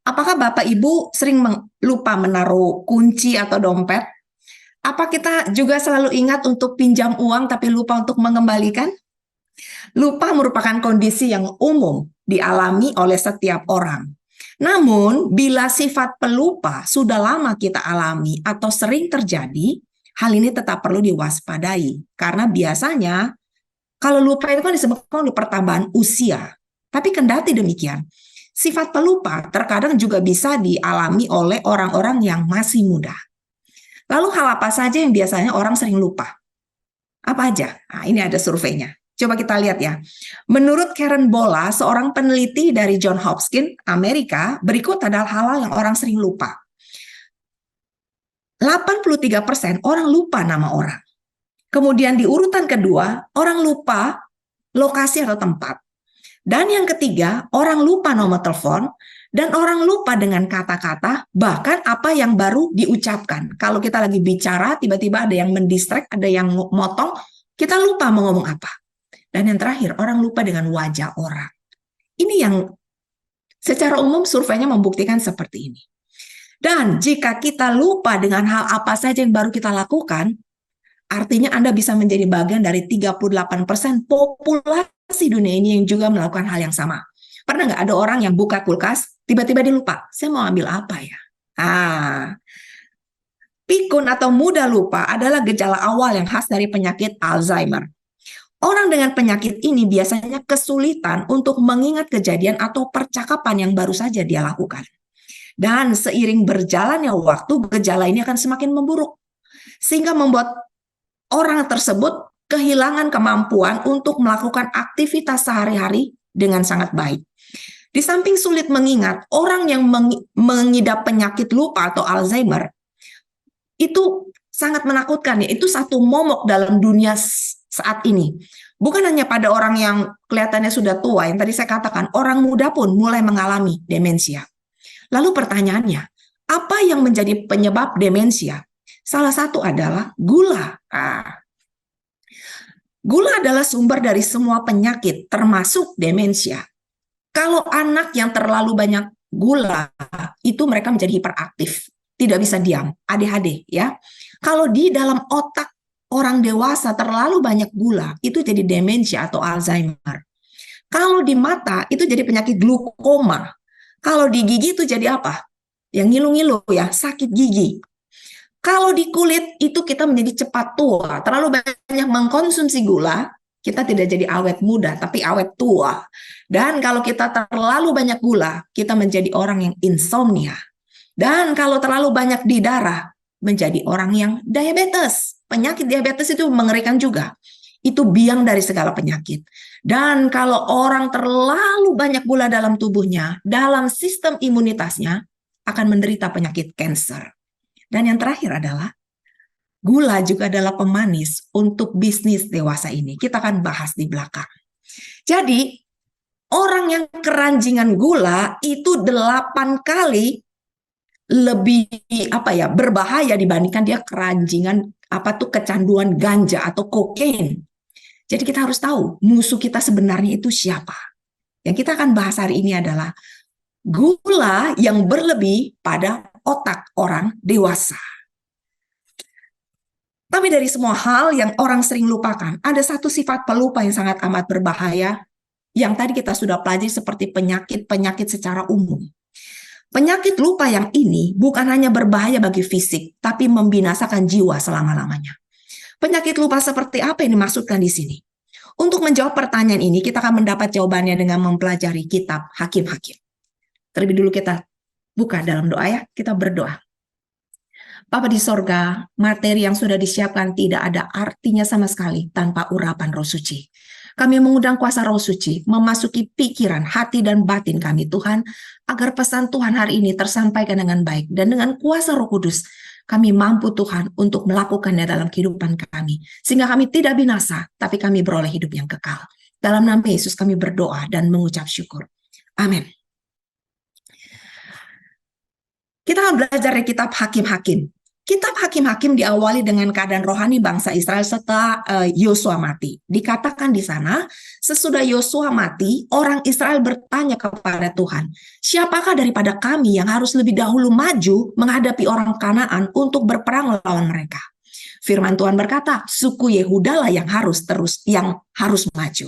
Apakah Bapak Ibu sering lupa menaruh kunci atau dompet? Apa kita juga selalu ingat untuk pinjam uang tapi lupa untuk mengembalikan? Lupa merupakan kondisi yang umum dialami oleh setiap orang. Namun, bila sifat pelupa sudah lama kita alami atau sering terjadi, hal ini tetap perlu diwaspadai. Karena biasanya, kalau lupa itu kan disebabkan oleh pertambahan usia. Tapi kendati demikian, sifat pelupa terkadang juga bisa dialami oleh orang-orang yang masih muda. Lalu hal apa saja yang biasanya orang sering lupa? Apa aja? Nah, ini ada surveinya. Coba kita lihat ya. Menurut Karen Bola, seorang peneliti dari Johns Hopkins, Amerika, berikut adalah hal-hal yang orang sering lupa. 83% orang lupa nama orang. Kemudian di urutan kedua, orang lupa lokasi atau tempat. Dan yang ketiga, orang lupa nomor telepon, dan orang lupa dengan kata-kata, bahkan apa yang baru diucapkan. Kalau kita lagi bicara, tiba-tiba ada yang mendistract, ada yang motong, kita lupa mau ngomong apa. Dan yang terakhir, orang lupa dengan wajah orang. Ini yang secara umum surveinya membuktikan seperti ini. Dan jika kita lupa dengan hal apa saja yang baru kita lakukan, artinya Anda bisa menjadi bagian dari 38% populasi dunia ini yang juga melakukan hal yang sama. Pernah nggak ada orang yang buka kulkas, tiba-tiba dia lupa, saya mau ambil apa ya? Pikun atau mudah lupa adalah gejala awal yang khas dari penyakit Alzheimer. Orang dengan penyakit ini biasanya kesulitan untuk mengingat kejadian atau percakapan yang baru saja dia lakukan. Dan seiring berjalannya waktu, gejala ini akan semakin memburuk. Sehingga membuat orang tersebut kehilangan kemampuan untuk melakukan aktivitas sehari-hari dengan sangat baik. Di samping sulit mengingat, orang yang mengidap penyakit lupa atau Alzheimer, itu sangat menakutkan ya. Itu satu momok dalam dunia saat ini. Bukan hanya pada orang yang kelihatannya sudah tua, yang tadi saya katakan, orang muda pun mulai mengalami demensia. Lalu pertanyaannya, apa yang menjadi penyebab demensia? Salah satu adalah gula. Gula adalah sumber dari semua penyakit, termasuk demensia. Kalau anak yang terlalu banyak gula, itu mereka menjadi hiperaktif, tidak bisa diam, ADHD ya. Kalau di dalam otak orang dewasa terlalu banyak gula, itu jadi demensia atau Alzheimer. Kalau di mata itu jadi penyakit glukoma. Kalau di gigi itu jadi apa? Yang ngilu-ngilu ya, sakit gigi. Kalau di kulit itu kita menjadi cepat tua. Terlalu banyak mengkonsumsi gula, kita tidak jadi awet muda, tapi awet tua. Dan kalau kita terlalu banyak gula, kita menjadi orang yang insomnia. Dan kalau terlalu banyak di darah, menjadi orang yang diabetes. Penyakit diabetes itu mengerikan juga. Itu biang dari segala penyakit. Dan kalau orang terlalu banyak gula dalam tubuhnya, dalam sistem imunitasnya, akan menderita penyakit kanker. Dan yang terakhir adalah, gula juga adalah pemanis untuk bisnis dewasa ini. Kita akan bahas di belakang. Jadi, orang yang keranjingan gula itu 8 kali lebih berbahaya dibandingkan dia keranjingan kecanduan ganja atau kokain. Jadi kita harus tahu musuh kita sebenarnya itu siapa. Yang kita akan bahas hari ini adalah gula yang berlebih pada otak orang dewasa. Tapi dari semua hal yang orang sering lupakan, ada satu sifat pelupa yang sangat amat berbahaya yang tadi kita sudah pelajari seperti penyakit-penyakit secara umum. Penyakit lupa yang ini bukan hanya berbahaya bagi fisik, tapi membinasakan jiwa selama-lamanya. Penyakit lupa seperti apa yang dimaksudkan di sini? Untuk menjawab pertanyaan ini, kita akan mendapat jawabannya dengan mempelajari kitab Hakim-Hakim. Terlebih dulu kita buka dalam doa ya, kita berdoa. Bapa di sorga, materi yang sudah disiapkan tidak ada artinya sama sekali tanpa urapan Roh Suci. Kami mengundang kuasa Roh Suci memasuki pikiran, hati, dan batin kami Tuhan, agar pesan Tuhan hari ini tersampaikan dengan baik, dan dengan kuasa Roh Kudus, kami mampu Tuhan untuk melakukannya dalam kehidupan kami, sehingga kami tidak binasa, tapi kami beroleh hidup yang kekal. Dalam nama Yesus kami berdoa dan mengucap syukur. Amin. Kita akan belajar dari kitab Hakim-Hakim. Kitab Hakim-Hakim diawali dengan keadaan rohani bangsa Israel setelah Yosua mati. Dikatakan di sana, sesudah Yosua mati, orang Israel bertanya kepada Tuhan, siapakah daripada kami yang harus lebih dahulu maju menghadapi orang Kanaan untuk berperang melawan mereka? Firman Tuhan berkata, suku Yehuda lah yang harus maju.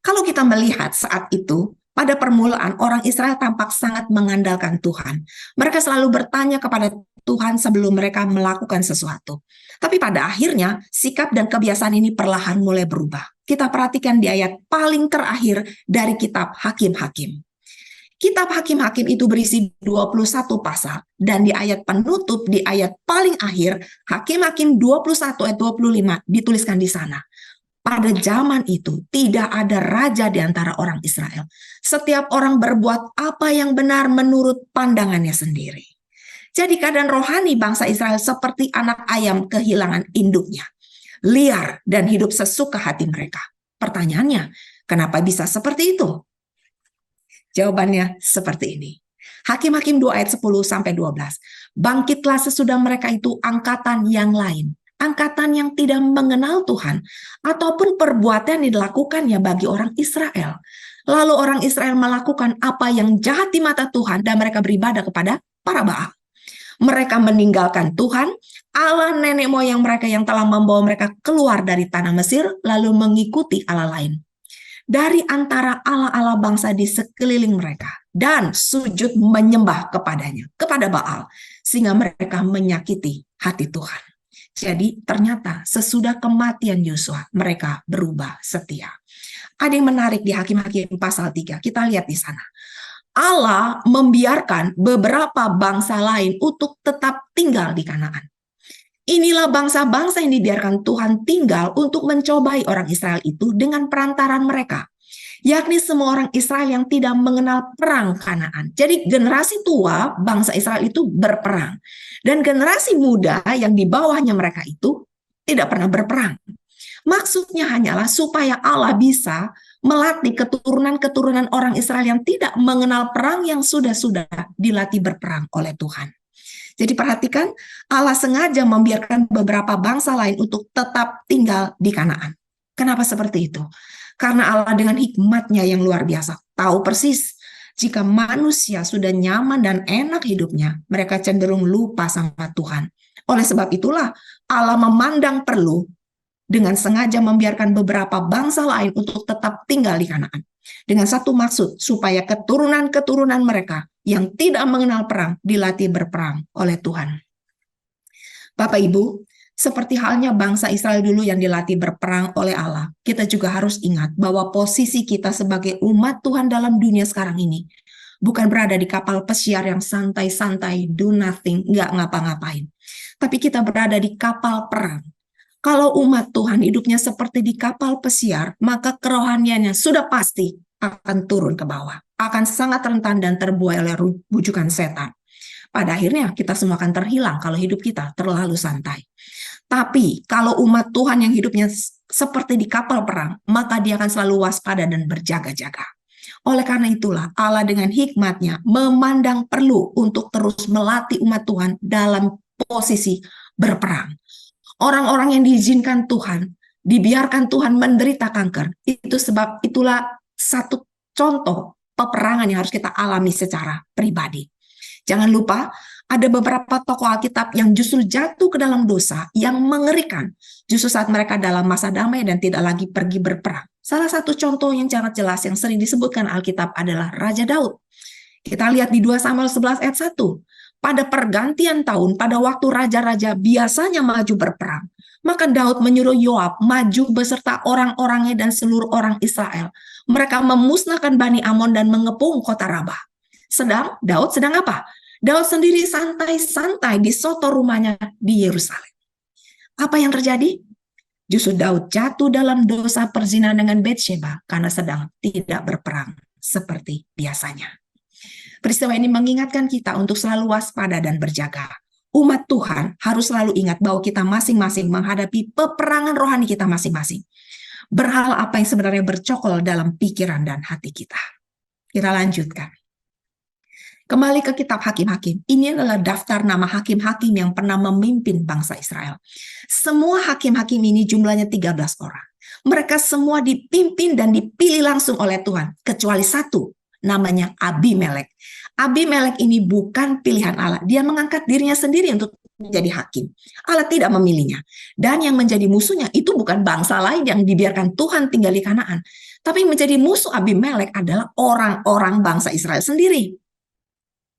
Kalau kita melihat saat itu, pada permulaan orang Israel tampak sangat mengandalkan Tuhan. Mereka selalu bertanya kepada Tuhan sebelum mereka melakukan sesuatu. Tapi pada akhirnya, sikap dan kebiasaan ini perlahan mulai berubah. Kita perhatikan di ayat paling terakhir dari kitab Hakim-Hakim. Kitab Hakim-Hakim itu berisi 21 pasal. Dan di ayat penutup, di ayat paling akhir, Hakim-Hakim 21 ayat 25 dituliskan di sana. Pada zaman itu, tidak ada raja di antara orang Israel. Setiap orang berbuat apa yang benar menurut pandangannya sendiri. Jadi keadaan rohani bangsa Israel seperti anak ayam kehilangan induknya. Liar dan hidup sesuka hati mereka. Pertanyaannya, kenapa bisa seperti itu? Jawabannya seperti ini. Hakim-Hakim 2 ayat 10-12. Bangkitlah sesudah mereka itu angkatan yang lain. Angkatan yang tidak mengenal Tuhan. Ataupun perbuatan yang dilakukannya bagi orang Israel. Lalu orang Israel melakukan apa yang jahat di mata Tuhan dan mereka beribadah kepada para Baal. Mereka meninggalkan Tuhan, Allah nenek moyang mereka yang telah membawa mereka keluar dari tanah Mesir, lalu mengikuti Allah lain. Dari antara Allah-Allah bangsa di sekeliling mereka, dan sujud menyembah kepadanya, kepada Baal, sehingga mereka menyakiti hati Tuhan. Jadi ternyata sesudah kematian Yosua, mereka berubah setia. Ada yang menarik di Hakim-Hakim pasal 3, kita lihat di sana. Allah membiarkan beberapa bangsa lain untuk tetap tinggal di Kanaan. Inilah bangsa-bangsa yang dibiarkan Tuhan tinggal untuk mencobai orang Israel itu dengan perantaran mereka. Yakni semua orang Israel yang tidak mengenal perang Kanaan. Jadi generasi tua bangsa Israel itu berperang. Dan generasi muda yang di bawahnya mereka itu tidak pernah berperang. Maksudnya hanyalah supaya Allah bisa melatih keturunan-keturunan orang Israel yang tidak mengenal perang yang sudah-sudah dilatih berperang oleh Tuhan. Jadi perhatikan, Allah sengaja membiarkan beberapa bangsa lain untuk tetap tinggal di Kanaan. Kenapa seperti itu? Karena Allah dengan hikmatnya yang luar biasa, tahu persis jika manusia sudah nyaman dan enak hidupnya, mereka cenderung lupa sama Tuhan. Oleh sebab itulah Allah memandang perlu dengan sengaja membiarkan beberapa bangsa lain untuk tetap tinggal di Kanaan. Dengan satu maksud, supaya keturunan-keturunan mereka yang tidak mengenal perang dilatih berperang oleh Tuhan. Bapak Ibu, seperti halnya bangsa Israel dulu yang dilatih berperang oleh Allah, kita juga harus ingat bahwa posisi kita sebagai umat Tuhan dalam dunia sekarang ini bukan berada di kapal pesiar yang santai-santai, do nothing, nggak ngapa-ngapain. Tapi kita berada di kapal perang. Kalau umat Tuhan hidupnya seperti di kapal pesiar, maka kerohaniannya sudah pasti akan turun ke bawah. Akan sangat rentan dan terbuai oleh bujukan setan. Pada akhirnya kita semua akan terhilang kalau hidup kita terlalu santai. Tapi kalau umat Tuhan yang hidupnya seperti di kapal perang, maka dia akan selalu waspada dan berjaga-jaga. Oleh karena itulah Allah dengan hikmatnya memandang perlu untuk terus melatih umat Tuhan dalam posisi berperang. Orang-orang yang diizinkan Tuhan, dibiarkan Tuhan menderita kanker, itulah satu contoh peperangan yang harus kita alami secara pribadi. Jangan lupa, ada beberapa tokoh Alkitab yang justru jatuh ke dalam dosa yang mengerikan, justru saat mereka dalam masa damai dan tidak lagi pergi berperang. Salah satu contoh yang sangat jelas yang sering disebutkan Alkitab adalah Raja Daud. Kita lihat di 2 Samuel 11 ayat 1. Pada pergantian tahun, pada waktu raja-raja biasanya maju berperang, maka Daud menyuruh Yoab maju beserta orang-orangnya dan seluruh orang Israel. Mereka memusnahkan Bani Amon dan mengepung kota Rabah. Daud sedang apa? Daud sendiri santai-santai di soto rumahnya di Yerusalem. Apa yang terjadi? Justru Daud jatuh dalam dosa perzinahan dengan Batsheba karena sedang tidak berperang seperti biasanya. Peristiwa ini mengingatkan kita untuk selalu waspada dan berjaga. Umat Tuhan harus selalu ingat bahwa kita masing-masing menghadapi peperangan rohani kita masing-masing. Berhala apa yang sebenarnya bercokol dalam pikiran dan hati kita. Kita lanjutkan. Kembali ke kitab Hakim-Hakim. Ini adalah daftar nama hakim-hakim yang pernah memimpin bangsa Israel. Semua hakim-hakim ini jumlahnya 13 orang. Mereka semua dipimpin dan dipilih langsung oleh Tuhan, kecuali satu, namanya Abimelek. Abimelek ini bukan pilihan Allah. Dia mengangkat dirinya sendiri untuk menjadi hakim. Allah tidak memilihnya. Dan yang menjadi musuhnya itu bukan bangsa lain yang dibiarkan Tuhan tinggal di Kanaan. Tapi menjadi musuh Abimelek adalah orang-orang bangsa Israel sendiri.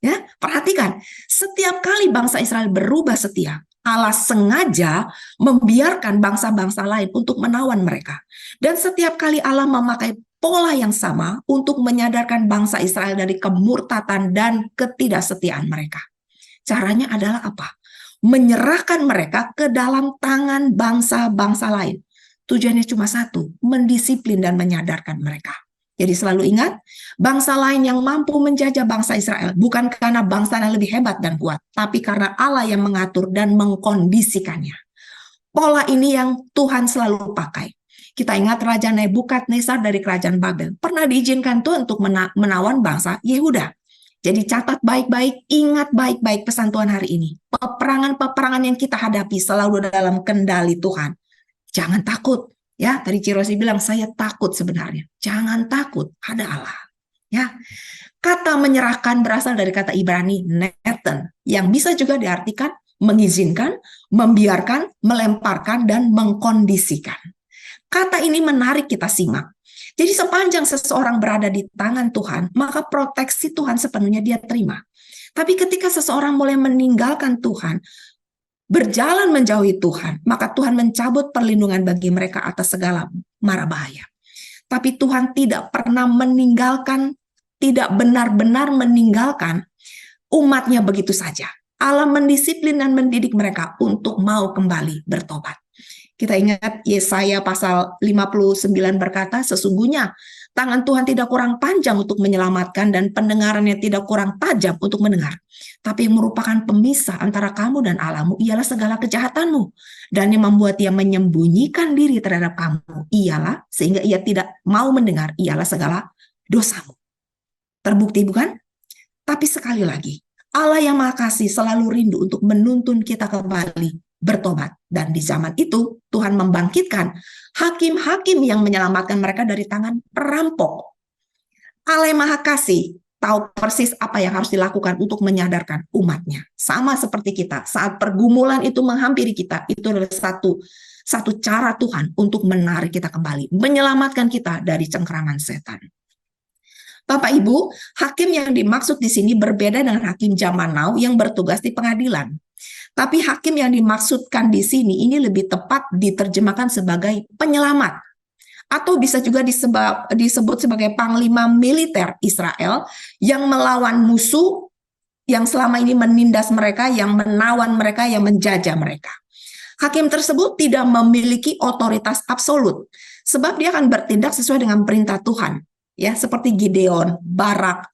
Ya, perhatikan, setiap kali bangsa Israel berubah setia, Allah sengaja membiarkan bangsa-bangsa lain untuk menawan mereka. Dan setiap kali Allah memakai pola yang sama untuk menyadarkan bangsa Israel dari kemurtatan dan ketidaksetiaan mereka. Caranya adalah apa? Menyerahkan mereka ke dalam tangan bangsa-bangsa lain. Tujuannya cuma satu, mendisiplin dan menyadarkan mereka. Jadi selalu ingat, bangsa lain yang mampu menjajah bangsa Israel bukan karena bangsa yang lebih hebat dan kuat, tapi karena Allah yang mengatur dan mengkondisikannya. Pola ini yang Tuhan selalu pakai. Kita ingat Raja Nebukadnezar dari kerajaan Babel pernah diizinkan Tuhan untuk menawan bangsa Yehuda. Jadi catat baik-baik, ingat baik-baik pesan Tuhan hari ini. Peperangan-peperangan yang kita hadapi selalu dalam kendali Tuhan. Jangan takut. Ya, tadi Cirosi bilang, saya takut sebenarnya. Jangan takut, ada Allah. Ya, kata menyerahkan berasal dari kata Ibrani neten, yang bisa juga diartikan mengizinkan, membiarkan, melemparkan, dan mengkondisikan. Kata ini menarik kita simak. Jadi sepanjang seseorang berada di tangan Tuhan, maka proteksi Tuhan sepenuhnya dia terima. Tapi ketika seseorang mulai meninggalkan Tuhan, berjalan menjauhi Tuhan, maka Tuhan mencabut perlindungan bagi mereka atas segala mara bahaya. Tapi Tuhan tidak pernah meninggalkan, tidak benar-benar meninggalkan umatnya begitu saja. Allah mendisiplin dan mendidik mereka untuk mau kembali bertobat. Kita ingat Yesaya pasal 59 berkata, sesungguhnya tangan Tuhan tidak kurang panjang untuk menyelamatkan dan pendengarannya tidak kurang tajam untuk mendengar. Tapi yang merupakan pemisah antara kamu dan Allahmu ialah segala kejahatanmu. Dan yang membuat dia menyembunyikan diri terhadap kamu ialah, sehingga ia tidak mau mendengar, ialah segala dosamu. Terbukti bukan? Tapi sekali lagi, Allah yang Maha Kasih selalu rindu untuk menuntun kita kembali bertobat. Dan di zaman itu Tuhan membangkitkan hakim-hakim yang menyelamatkan mereka dari tangan perampok. Allah yang Maha Kasih tahu persis apa yang harus dilakukan untuk menyadarkan umatnya. Sama seperti kita, saat pergumulan itu menghampiri kita, itu adalah satu cara Tuhan untuk menarik kita kembali, menyelamatkan kita dari cengkraman setan. Bapak Ibu, hakim yang dimaksud di sini berbeda dengan hakim zaman now yang bertugas di pengadilan. Tapi hakim yang dimaksudkan di sini ini lebih tepat diterjemahkan sebagai penyelamat. Atau bisa juga disebut sebagai panglima militer Israel yang melawan musuh yang selama ini menindas mereka, yang menawan mereka, yang menjajah mereka. Hakim tersebut tidak memiliki otoritas absolut, sebab dia akan bertindak sesuai dengan perintah Tuhan. Ya, seperti Gideon, Barak,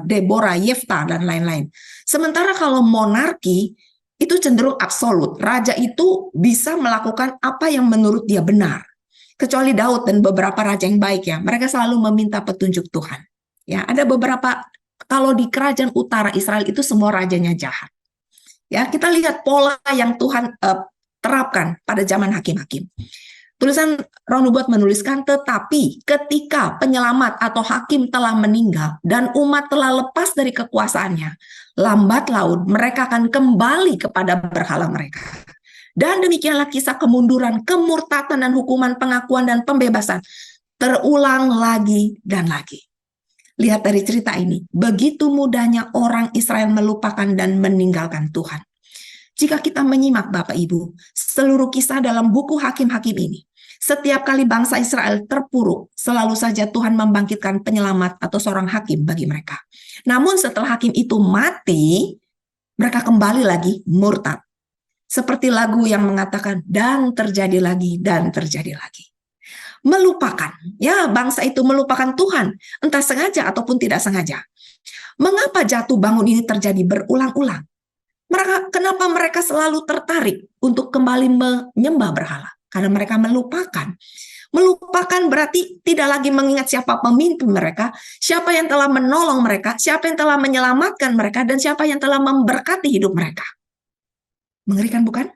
Deborah, Yefta, dan lain-lain. Sementara kalau monarki, itu cenderung absolut. Raja itu bisa melakukan apa yang menurut dia benar. Kecuali Daud dan beberapa raja yang baik ya, mereka selalu meminta petunjuk Tuhan. Ya, ada beberapa, kalau di kerajaan utara Israel itu semua rajanya jahat. Ya, kita lihat pola yang Tuhan terapkan pada zaman hakim-hakim. Tulisan Roh Nubuat menuliskan, tetapi ketika penyelamat atau hakim telah meninggal dan umat telah lepas dari kekuasaannya, lambat laun mereka akan kembali kepada berhala mereka. Dan demikianlah kisah kemunduran, kemurtatan dan hukuman pengakuan dan pembebasan terulang lagi dan lagi. Lihat dari cerita ini, begitu mudahnya orang Israel melupakan dan meninggalkan Tuhan. Jika kita menyimak Bapak Ibu, seluruh kisah dalam buku Hakim-Hakim ini, setiap kali bangsa Israel terpuruk, selalu saja Tuhan membangkitkan penyelamat atau seorang hakim bagi mereka. Namun setelah hakim itu mati, mereka kembali lagi murtad. Seperti lagu yang mengatakan, dan terjadi lagi, dan terjadi lagi. Melupakan, ya bangsa itu melupakan Tuhan, entah sengaja ataupun tidak sengaja. Mengapa jatuh bangun ini terjadi berulang-ulang? Kenapa mereka selalu tertarik untuk kembali menyembah berhala? Karena mereka melupakan Melupakan berarti tidak lagi mengingat siapa pemimpin mereka, siapa yang telah menolong mereka, siapa yang telah menyelamatkan mereka, dan siapa yang telah memberkati hidup mereka. Mengerikan bukan?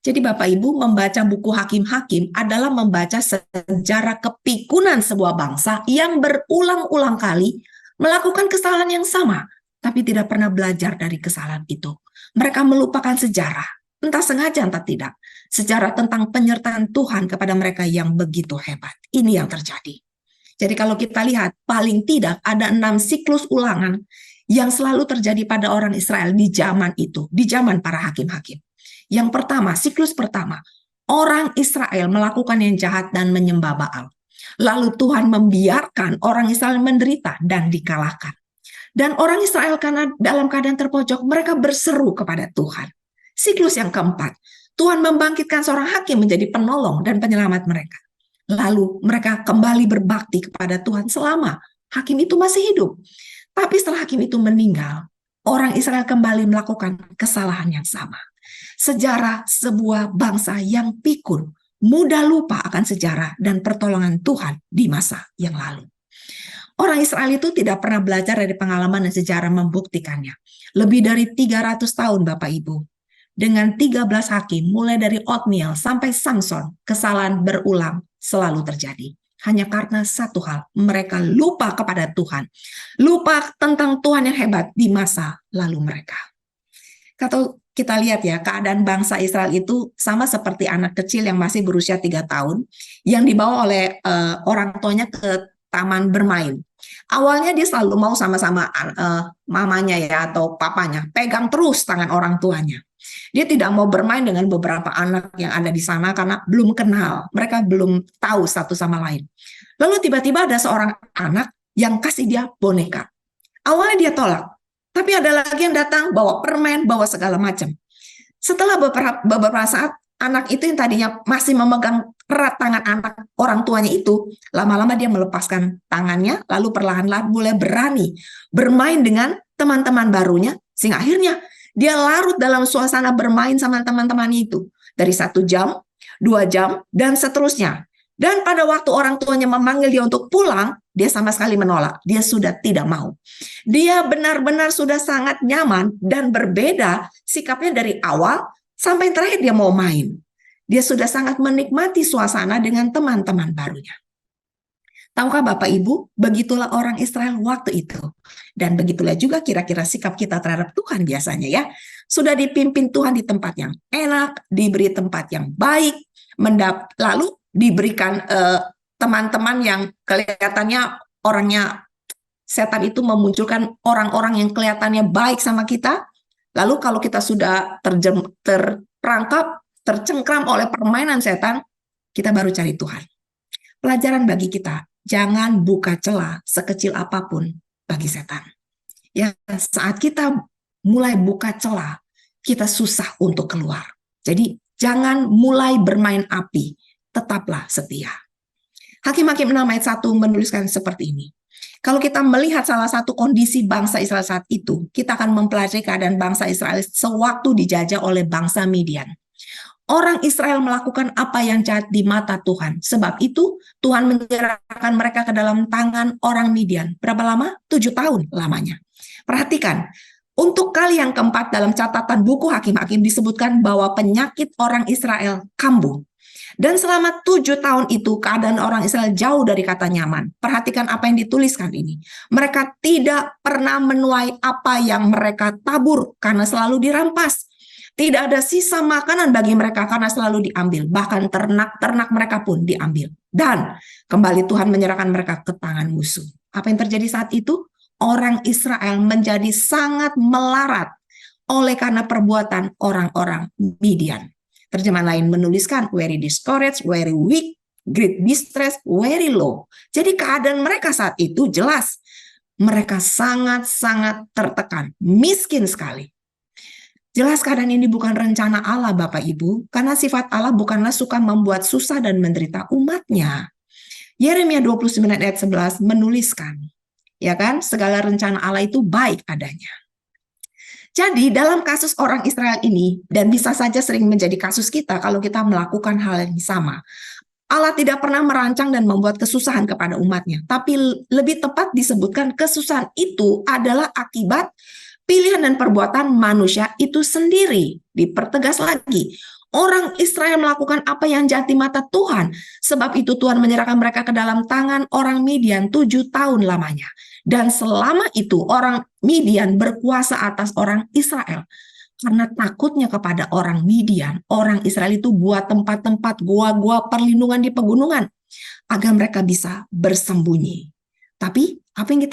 Jadi Bapak Ibu, membaca buku Hakim-Hakim adalah membaca sejarah kepikunan sebuah bangsa yang berulang-ulang kali melakukan kesalahan yang sama, tapi tidak pernah belajar dari kesalahan itu. Mereka melupakan sejarah, entah sengaja entah tidak. Sejarah tentang penyertaan Tuhan kepada mereka yang begitu hebat. Ini yang terjadi. Jadi kalau kita lihat, paling tidak ada 6 siklus ulangan yang selalu terjadi pada orang Israel di zaman itu, di zaman para hakim-hakim. Yang pertama, siklus pertama, orang Israel melakukan yang jahat dan menyembah Baal. Lalu Tuhan membiarkan orang Israel menderita dan dikalahkan. Dan orang Israel karena dalam keadaan terpojok, mereka berseru kepada Tuhan. Siklus yang keempat, Tuhan membangkitkan seorang hakim menjadi penolong dan penyelamat mereka. Lalu mereka kembali berbakti kepada Tuhan selama hakim itu masih hidup. Tapi setelah hakim itu meninggal, orang Israel kembali melakukan kesalahan yang sama. Sejarah sebuah bangsa yang pikun, mudah lupa akan sejarah dan pertolongan Tuhan di masa yang lalu. Orang Israel itu tidak pernah belajar dari pengalaman dan sejarah membuktikannya. Lebih dari 300 tahun Bapak Ibu. Dengan 13 hakim, mulai dari Otniel sampai Samson, kesalahan berulang selalu terjadi. Hanya karena satu hal, mereka lupa kepada Tuhan. Lupa tentang Tuhan yang hebat di masa lalu mereka. Kalau kita lihat ya, keadaan bangsa Israel itu sama seperti anak kecil yang masih berusia 3 tahun, yang dibawa oleh orang tuanya ke taman bermain. Awalnya dia selalu mau sama-sama mamanya ya atau papanya, pegang terus tangan orang tuanya. Dia tidak mau bermain dengan beberapa anak yang ada di sana karena belum kenal, mereka belum tahu satu sama lain. Lalu tiba-tiba ada seorang anak yang kasih dia boneka. Awalnya dia tolak, tapi ada lagi yang datang bawa permen, bawa segala macam. Setelah beberapa saat, anak itu yang tadinya masih memegang erat tangan anak orang tuanya itu, lama-lama dia melepaskan tangannya, lalu perlahan-lahan mulai berani bermain dengan teman-teman barunya, sehingga akhirnya dia larut dalam suasana bermain sama teman-teman itu. Dari 1 jam, 2 jam, dan seterusnya. Dan pada waktu orang tuanya memanggil dia untuk pulang, dia sama sekali menolak. Dia sudah tidak mau. Dia benar-benar sudah sangat nyaman dan berbeda sikapnya dari awal sampai terakhir dia mau main. Dia sudah sangat menikmati suasana dengan teman-teman barunya. Tahukah Bapak Ibu, begitulah orang Israel waktu itu. Dan begitulah juga kira-kira sikap kita terhadap Tuhan biasanya ya. Sudah dipimpin Tuhan di tempat yang enak, diberi tempat yang baik, lalu diberikan teman-teman yang kelihatannya orangnya, setan itu memunculkan orang-orang yang kelihatannya baik sama kita. Lalu kalau kita sudah terperangkap, tercengkram oleh permainan setan, kita baru cari Tuhan. Pelajaran bagi kita, jangan buka celah sekecil apapun bagi setan. Ya, saat kita mulai buka celah, kita susah untuk keluar. Jadi jangan mulai bermain api, tetaplah setia. Hakim-Hakim 6 ayat 1 menuliskan seperti ini. Kalau kita melihat salah satu kondisi bangsa Israel saat itu, kita akan mempelajari keadaan bangsa Israel sewaktu dijajah oleh bangsa Midian. Orang Israel melakukan apa yang jahat di mata Tuhan. Sebab itu Tuhan menyerahkan mereka ke dalam tangan orang Midian. Berapa lama? 7 tahun lamanya. Perhatikan, untuk kali yang keempat dalam catatan buku Hakim-Hakim disebutkan bahwa penyakit orang Israel kambuh. Dan selama 7 tahun itu keadaan orang Israel jauh dari kata nyaman. Perhatikan apa yang dituliskan ini. Mereka tidak pernah menuai apa yang mereka tabur karena selalu dirampas. Tidak ada sisa makanan bagi mereka karena selalu diambil. Bahkan ternak-ternak mereka pun diambil. Dan kembali Tuhan menyerahkan mereka ke tangan musuh. Apa yang terjadi saat itu? Orang Israel menjadi sangat melarat oleh karena perbuatan orang-orang Midian. Terjemahan lain menuliskan very discouraged, very weak, great distress, very low. Jadi keadaan mereka saat itu jelas. Mereka sangat-sangat tertekan, miskin sekali. Jelas keadaan ini bukan rencana Allah Bapak Ibu, karena sifat Allah bukanlah suka membuat susah dan menderita umatnya. Yeremia 29 ayat 11 menuliskan, ya kan, segala rencana Allah itu baik adanya. Jadi dalam kasus orang Israel ini, dan bisa saja sering menjadi kasus kita kalau kita melakukan hal yang sama, Allah tidak pernah merancang dan membuat kesusahan kepada umatnya, tapi lebih tepat disebutkan kesusahan itu adalah akibat pilihan dan perbuatan manusia itu sendiri. Dipertegas lagi, orang Israel melakukan apa yang jahat di mata Tuhan, sebab itu Tuhan menyerahkan mereka ke dalam tangan orang Midian 7 tahun lamanya. Dan selama itu orang Midian berkuasa atas orang Israel. Karena takutnya kepada orang Midian, orang Israel itu buat tempat-tempat gua-gua perlindungan di pegunungan agar mereka bisa bersembunyi. Tapi apa yang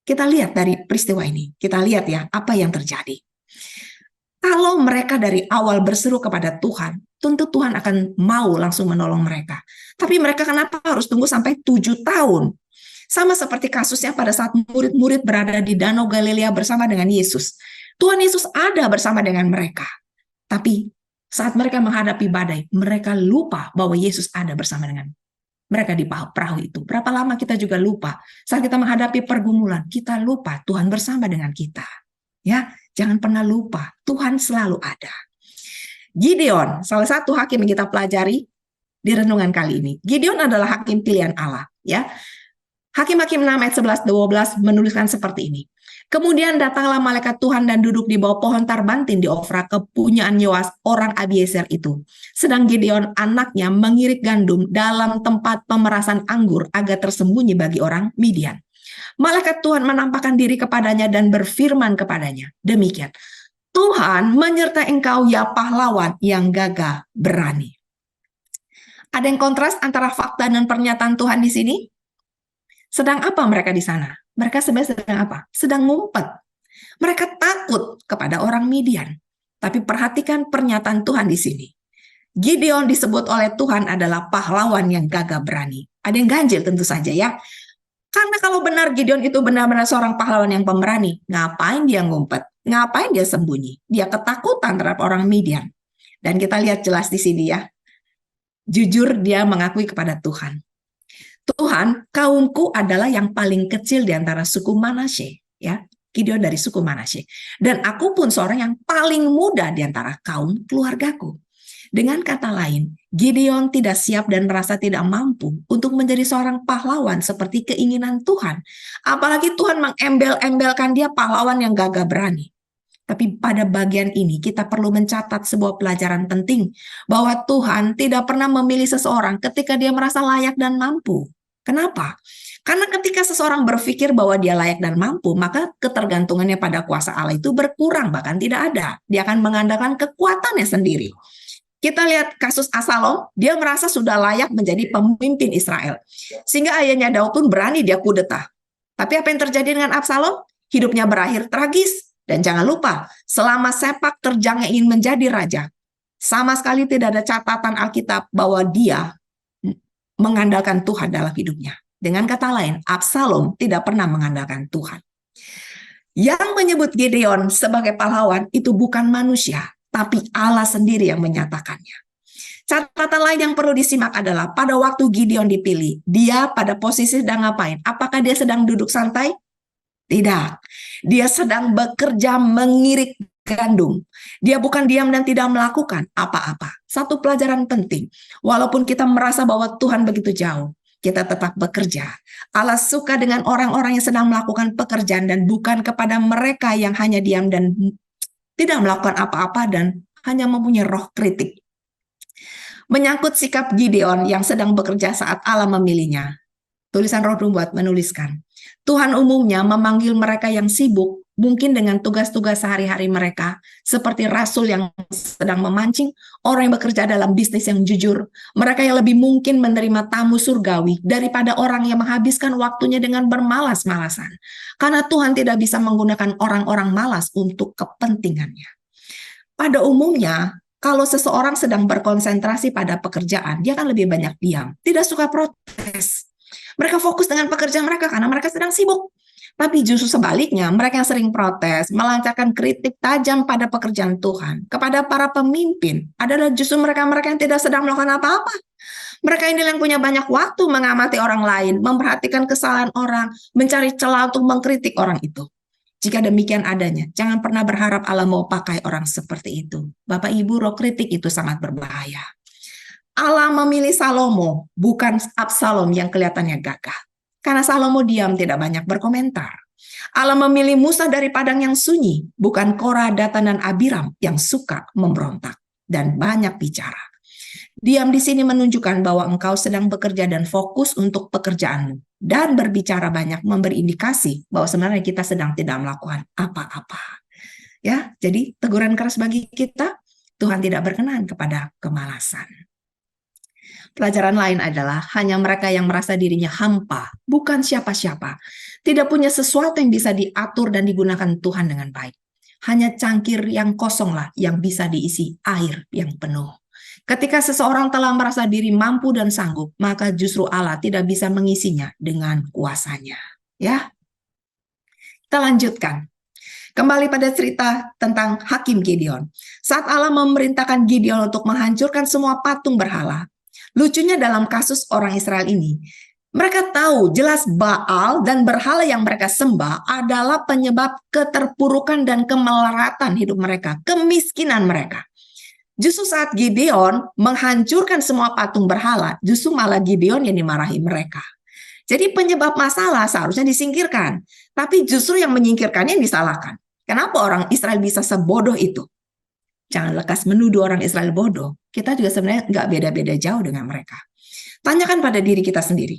kita lihat dari peristiwa ini? Kita lihat ya apa yang terjadi. Kalau mereka dari awal berseru kepada Tuhan, tentu Tuhan akan mau langsung menolong mereka. Tapi mereka kenapa harus tunggu sampai 7 tahun? Sama seperti kasusnya pada saat murid-murid berada di Danau Galilea bersama dengan Yesus. Tuhan Yesus ada bersama dengan mereka. Tapi saat mereka menghadapi badai, mereka lupa bahwa Yesus ada bersama dengan mereka di perahu itu. Berapa lama kita juga lupa. Saat kita menghadapi pergumulan, kita lupa Tuhan bersama dengan kita. Ya, jangan pernah lupa, Tuhan selalu ada. Gideon, salah satu hakim yang kita pelajari di renungan kali ini. Gideon adalah hakim pilihan Allah, ya. Hakim-hakim 6 ayat 11-12 menuliskan seperti ini. Kemudian datanglah malaikat Tuhan dan duduk di bawah pohon tarbantin di Ofra, kepunyaan Yoas orang Abiezer itu. Sedang Gideon anaknya mengirik gandum dalam tempat pemerasan anggur agar tersembunyi bagi orang Midian. Malaikat Tuhan menampakkan diri kepadanya dan berfirman kepadanya, demikian, Tuhan menyertai engkau ya pahlawan yang gagah berani. Ada yang kontras antara fakta dan pernyataan Tuhan di sini? Sedang apa mereka di sana? Mereka sebenarnya sedang apa? Sedang ngumpet. Mereka takut kepada orang Midian. Tapi perhatikan pernyataan Tuhan di sini. Gideon disebut oleh Tuhan adalah pahlawan yang gagah berani. Ada yang ganjil tentu saja ya. Karena kalau benar Gideon itu benar-benar seorang pahlawan yang pemberani, ngapain dia ngumpet? Ngapain dia sembunyi? Dia ketakutan terhadap orang Midian. Dan kita lihat jelas di sini ya. Jujur dia mengakui kepada Tuhan. Tuhan, kaumku adalah yang paling kecil di antara suku Manasye, ya. Gideon dari suku Manasye. Dan aku pun seorang yang paling muda di antara kaum keluargaku. Dengan kata lain, Gideon tidak siap dan merasa tidak mampu untuk menjadi seorang pahlawan seperti keinginan Tuhan. Apalagi Tuhan mengembel-embelkan dia pahlawan yang gagah berani. Tapi pada bagian ini kita perlu mencatat sebuah pelajaran penting bahwa Tuhan tidak pernah memilih seseorang ketika dia merasa layak dan mampu. Kenapa? Karena ketika seseorang berpikir bahwa dia layak dan mampu, maka ketergantungannya pada kuasa Allah itu berkurang, bahkan tidak ada. Dia akan mengandalkan kekuatannya sendiri. Kita lihat kasus Absalom, dia merasa sudah layak menjadi pemimpin Israel. Sehingga ayahnya Daud pun berani dia kudeta. Tapi apa yang terjadi dengan Absalom? Hidupnya berakhir tragis. Dan jangan lupa, selama sepak terjangnya ingin menjadi raja, sama sekali tidak ada catatan Alkitab bahwa dia mengandalkan Tuhan dalam hidupnya. Dengan kata lain, Absalom tidak pernah mengandalkan Tuhan. Yang menyebut Gideon sebagai pahlawan itu bukan manusia, tapi Allah sendiri yang menyatakannya. Catatan lain yang perlu disimak adalah pada waktu Gideon dipilih, dia pada posisi sedang ngapain? Apakah dia sedang duduk santai? Tidak. Dia sedang bekerja mengirik gandum. Dia bukan diam dan tidak melakukan apa-apa. Satu pelajaran penting. Walaupun kita merasa bahwa Tuhan begitu jauh, kita tetap bekerja. Allah suka dengan orang-orang yang sedang melakukan pekerjaan dan bukan kepada mereka yang hanya diam dan tidak melakukan apa-apa dan hanya mempunyai roh kritik. Menyangkut sikap Gideon yang sedang bekerja saat Allah memilihnya. Tulisan Roh buat menuliskan. Tuhan umumnya memanggil mereka yang sibuk, mungkin dengan tugas-tugas sehari-hari mereka, seperti rasul yang sedang memancing, orang yang bekerja dalam bisnis yang jujur, mereka yang lebih mungkin menerima tamu surgawi daripada orang yang menghabiskan waktunya dengan bermalas-malasan. Karena Tuhan tidak bisa menggunakan orang-orang malas untuk kepentingannya. Pada umumnya, kalau seseorang sedang berkonsentrasi pada pekerjaan, dia akan lebih banyak diam, tidak suka protes. Mereka fokus dengan pekerjaan mereka karena mereka sedang sibuk. Tapi justru sebaliknya, mereka yang sering protes, melancarkan kritik tajam pada pekerjaan Tuhan, kepada para pemimpin, adalah justru mereka-mereka yang tidak sedang melakukan apa-apa. Mereka ini yang punya banyak waktu mengamati orang lain, memperhatikan kesalahan orang, mencari celah untuk mengkritik orang itu. Jika demikian adanya, jangan pernah berharap Allah mau pakai orang seperti itu. Bapak Ibu, roh kritik itu sangat berbahaya. Allah memilih Salomo, bukan Absalom yang kelihatannya gagah. Karena Salomo diam, tidak banyak berkomentar. Allah memilih Musa dari padang yang sunyi, bukan Korah, Datan, dan Abiram yang suka memberontak dan banyak bicara. Diam di sini menunjukkan bahwa engkau sedang bekerja dan fokus untuk pekerjaanmu. Dan berbicara banyak memberi indikasi bahwa sebenarnya kita sedang tidak melakukan apa-apa. Ya, jadi teguran keras bagi kita, Tuhan tidak berkenan kepada kemalasan. Pelajaran lain adalah hanya mereka yang merasa dirinya hampa, bukan siapa-siapa. Tidak punya sesuatu yang bisa diatur dan digunakan Tuhan dengan baik. Hanya cangkir yang kosonglah yang bisa diisi air yang penuh. Ketika seseorang telah merasa diri mampu dan sanggup, maka justru Allah tidak bisa mengisinya dengan kuasanya. Ya, kita lanjutkan. Kembali pada cerita tentang Hakim Gideon. Saat Allah memerintahkan Gideon untuk menghancurkan semua patung berhala, lucunya dalam kasus orang Israel ini, mereka tahu jelas Baal dan berhala yang mereka sembah adalah penyebab keterpurukan dan kemelaratan hidup mereka, kemiskinan mereka. Justru saat Gideon menghancurkan semua patung berhala, justru malah Gideon yang dimarahi mereka. Jadi penyebab masalah seharusnya disingkirkan, tapi justru yang menyingkirkannya yang disalahkan. Kenapa orang Israel bisa sebodoh itu? Jangan lekas menuduh orang Israel bodoh. Kita juga sebenarnya nggak beda-beda jauh dengan mereka. Tanyakan pada diri kita sendiri.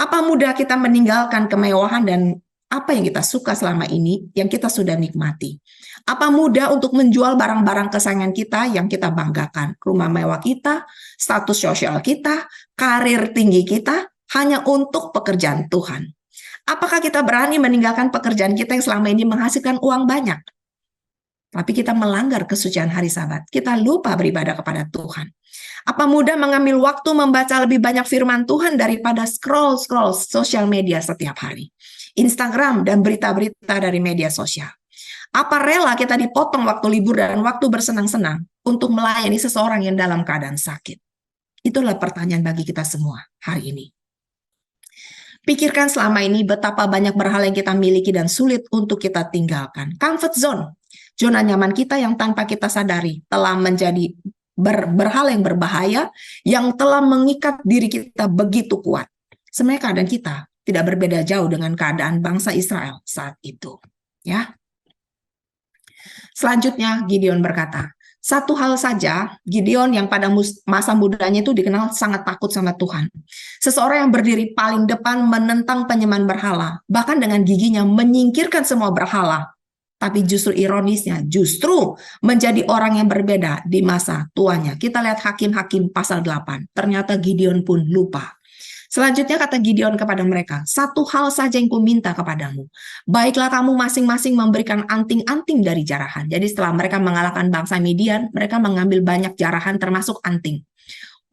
Apa mudah kita meninggalkan kemewahan dan apa yang kita suka selama ini yang kita sudah nikmati? Apa mudah untuk menjual barang-barang kesayangan kita yang kita banggakan? Rumah mewah kita, status sosial kita, karir tinggi kita, hanya untuk pekerjaan Tuhan. Apakah kita berani meninggalkan pekerjaan kita yang selama ini menghasilkan uang banyak? Tapi kita melanggar kesucian hari Sabat. Kita lupa beribadah kepada Tuhan. Apa mudah mengambil waktu membaca lebih banyak firman Tuhan daripada scroll-scroll sosial media setiap hari? Instagram dan berita-berita dari media sosial. Apa rela kita dipotong waktu libur dan waktu bersenang-senang untuk melayani seseorang yang dalam keadaan sakit? Itulah pertanyaan bagi kita semua hari ini. Pikirkan selama ini betapa banyak berhala yang kita miliki dan sulit untuk kita tinggalkan. Comfort zone, zona nyaman kita yang tanpa kita sadari telah menjadi berhala yang berbahaya, yang telah mengikat diri kita begitu kuat. Sebenarnya keadaan kita tidak berbeda jauh dengan keadaan bangsa Israel saat itu. Ya. Selanjutnya Gideon berkata, satu hal saja, Gideon yang pada masa mudanya itu dikenal sangat takut sama Tuhan. Seseorang yang berdiri paling depan menentang penyembahan berhala, bahkan dengan giginya menyingkirkan semua berhala. Tapi justru ironisnya, justru menjadi orang yang berbeda di masa tuanya. Kita lihat Hakim-Hakim pasal 8. Ternyata Gideon pun lupa. Selanjutnya kata Gideon kepada mereka, satu hal saja yang kuminta kepadamu. Baiklah kamu masing-masing memberikan anting-anting dari jarahan. Jadi setelah mereka mengalahkan bangsa Midian, mereka mengambil banyak jarahan termasuk anting.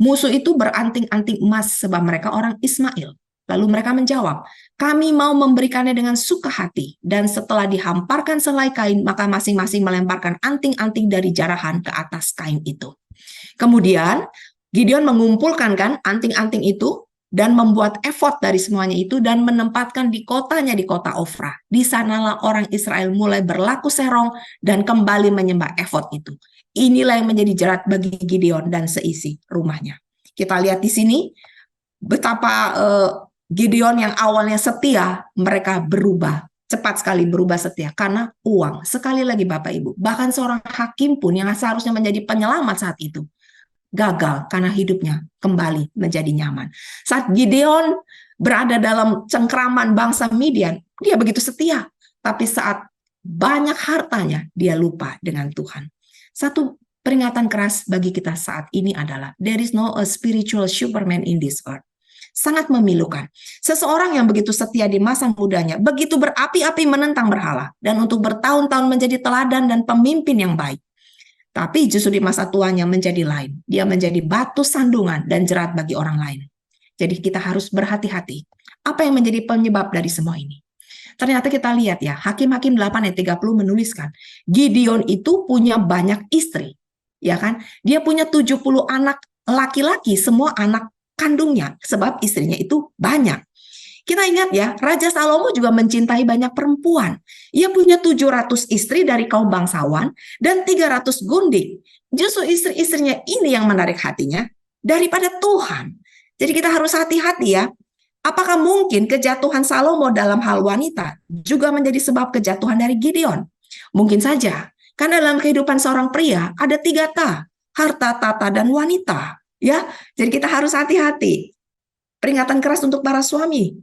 Musuh itu beranting-anting emas sebab mereka orang Ismail. Lalu mereka menjawab, kami mau memberikannya dengan suka hati. Dan setelah dihamparkan selai kain, maka masing-masing melemparkan anting-anting dari jarahan ke atas kain itu. Kemudian Gideon mengumpulkan kan anting-anting itu, dan membuat efod dari semuanya itu dan menempatkan di kotanya di kota Ofra. Di sanalah orang Israel mulai berlaku serong dan kembali menyembah efod itu. Inilah yang menjadi jerat bagi Gideon dan seisi rumahnya. Kita lihat di sini betapa Gideon yang awalnya setia, mereka berubah. Cepat sekali berubah setia karena uang. Sekali lagi Bapak Ibu, bahkan seorang hakim pun yang seharusnya menjadi penyelamat saat itu, gagal karena hidupnya kembali menjadi nyaman. Saat Gideon berada dalam cengkraman bangsa Midian, dia begitu setia. Tapi saat banyak hartanya, dia lupa dengan Tuhan. Satu peringatan keras bagi kita saat ini adalah, there is no a spiritual superman in this earth. Sangat memilukan. Seseorang yang begitu setia di masa mudanya, begitu berapi-api menentang berhala, dan untuk bertahun-tahun menjadi teladan dan pemimpin yang baik. Tapi justru di masa tuanya menjadi lain. Dia menjadi batu sandungan dan jerat bagi orang lain. Jadi kita harus berhati-hati. Apa yang menjadi penyebab dari semua ini? Ternyata kita lihat ya, Hakim-Hakim 8 ayat 30 menuliskan, Gideon itu punya banyak istri. Ya kan? Dia punya 70 anak laki-laki, semua anak kandungnya, sebab istrinya itu banyak. Kita ingat ya, Raja Salomo juga mencintai banyak perempuan. Ia punya 700 istri dari kaum bangsawan dan 300 gundik. Justru istri-istrinya ini yang menarik hatinya. daripada Tuhan. Jadi kita harus hati-hati ya. Apakah mungkin kejatuhan Salomo dalam hal wanita juga menjadi sebab kejatuhan dari Gideon? Mungkin saja, karena dalam kehidupan seorang pria ada 3 ta, harta, tata, dan wanita. Ya, jadi kita harus hati-hati. Peringatan keras untuk para suami.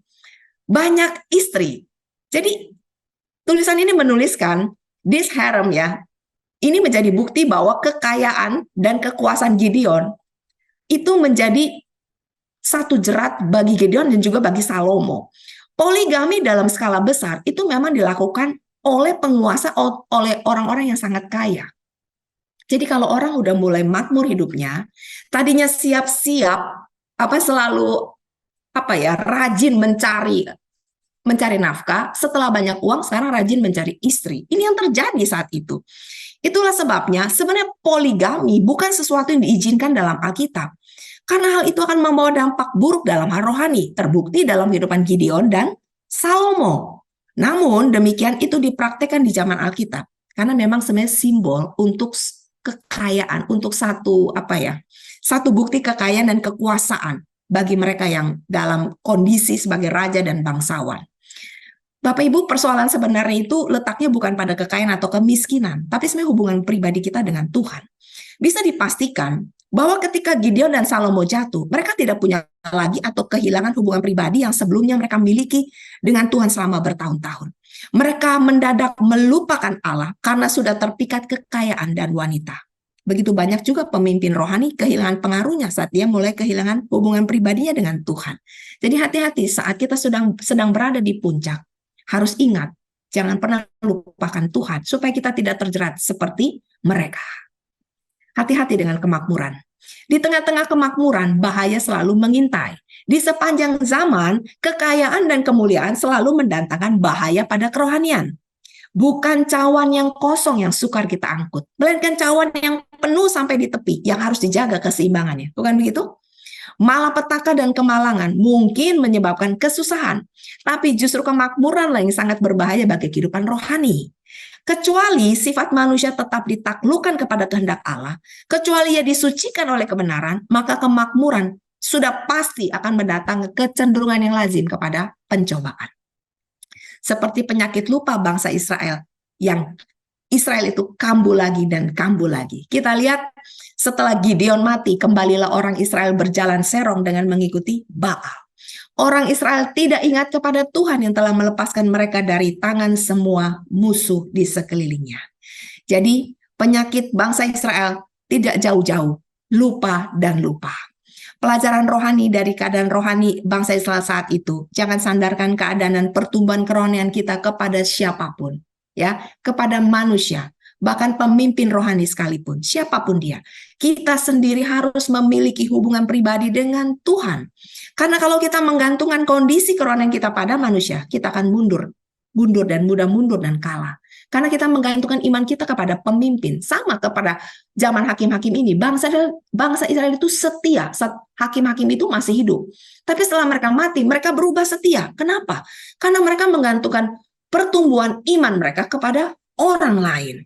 Banyak istri. Jadi tulisan ini menuliskan this harem ya. Ini menjadi bukti bahwa kekayaan dan kekuasaan Gideon itu menjadi satu jerat bagi Gideon dan juga bagi Salomo. Poligami dalam skala besar itu memang dilakukan oleh penguasa, oleh orang-orang yang sangat kaya. Jadi kalau orang udah mulai makmur hidupnya, tadinya siap-siap selalu rajin mencari nafkah, setelah banyak uang sekarang rajin mencari istri. Ini yang terjadi saat itu. Itulah sebabnya sebenarnya poligami bukan sesuatu yang diizinkan dalam Alkitab. Karena hal itu akan membawa dampak buruk dalam hal rohani, terbukti dalam kehidupan Gideon dan Salomo. Namun demikian itu dipraktekkan di zaman Alkitab, karena memang sebenarnya simbol untuk kekayaan, untuk satu bukti kekayaan dan kekuasaan bagi mereka yang dalam kondisi sebagai raja dan bangsawan. Bapak Ibu, persoalan sebenarnya itu letaknya bukan pada kekayaan atau kemiskinan, tapi sebenarnya hubungan pribadi kita dengan Tuhan. Bisa dipastikan bahwa ketika Gideon dan Salomo jatuh, mereka tidak punya lagi atau kehilangan hubungan pribadi yang sebelumnya mereka miliki dengan Tuhan selama bertahun-tahun. Mereka mendadak melupakan Allah karena sudah terpikat kekayaan dan wanita. Begitu banyak juga pemimpin rohani kehilangan pengaruhnya saat dia mulai kehilangan hubungan pribadinya dengan Tuhan. Jadi hati-hati saat kita sedang berada di puncak. Harus ingat, jangan pernah lupakan Tuhan supaya kita tidak terjerat seperti mereka. Hati-hati dengan kemakmuran. Di tengah-tengah kemakmuran, bahaya selalu mengintai. Di sepanjang zaman, kekayaan dan kemuliaan selalu mendatangkan bahaya pada kerohanian. Bukan cawan yang kosong yang sukar kita angkut, melainkan cawan yang penuh sampai di tepi, yang harus dijaga keseimbangannya. Bukan begitu? Malapetaka dan kemalangan mungkin menyebabkan kesusahan, tapi justru kemakmuran yang sangat berbahaya bagi kehidupan rohani. Kecuali sifat manusia tetap ditaklukkan kepada kehendak Allah, kecuali ia disucikan oleh kebenaran, maka kemakmuran sudah pasti akan mendatangkan kecenderungan yang lazim kepada pencobaan. Seperti penyakit lupa bangsa Israel, yang Israel itu kambuh lagi dan kambuh lagi. Kita lihat setelah Gideon mati, kembalilah orang Israel berjalan serong dengan mengikuti Baal. Orang Israel tidak ingat kepada Tuhan yang telah melepaskan mereka dari tangan semua musuh di sekelilingnya. Jadi penyakit bangsa Israel tidak jauh-jauh, lupa dan lupa. Pelajaran rohani dari keadaan rohani bangsa Israel saat itu, jangan sandarkan keadaan dan pertumbuhan kerohanian kita kepada siapapun, ya, kepada manusia, bahkan pemimpin rohani sekalipun, siapapun dia. Kita sendiri harus memiliki hubungan pribadi dengan Tuhan. Karena kalau kita menggantungkan kondisi kerohanian kita pada manusia, kita akan mundur dan mudah mundur dan kalah. Karena kita menggantungkan iman kita kepada pemimpin. Sama kepada zaman hakim-hakim ini. Bangsa Israel itu setia. Hakim-hakim itu masih hidup. Tapi setelah mereka mati, mereka berubah setia. Kenapa? Karena mereka menggantungkan pertumbuhan iman mereka kepada orang lain.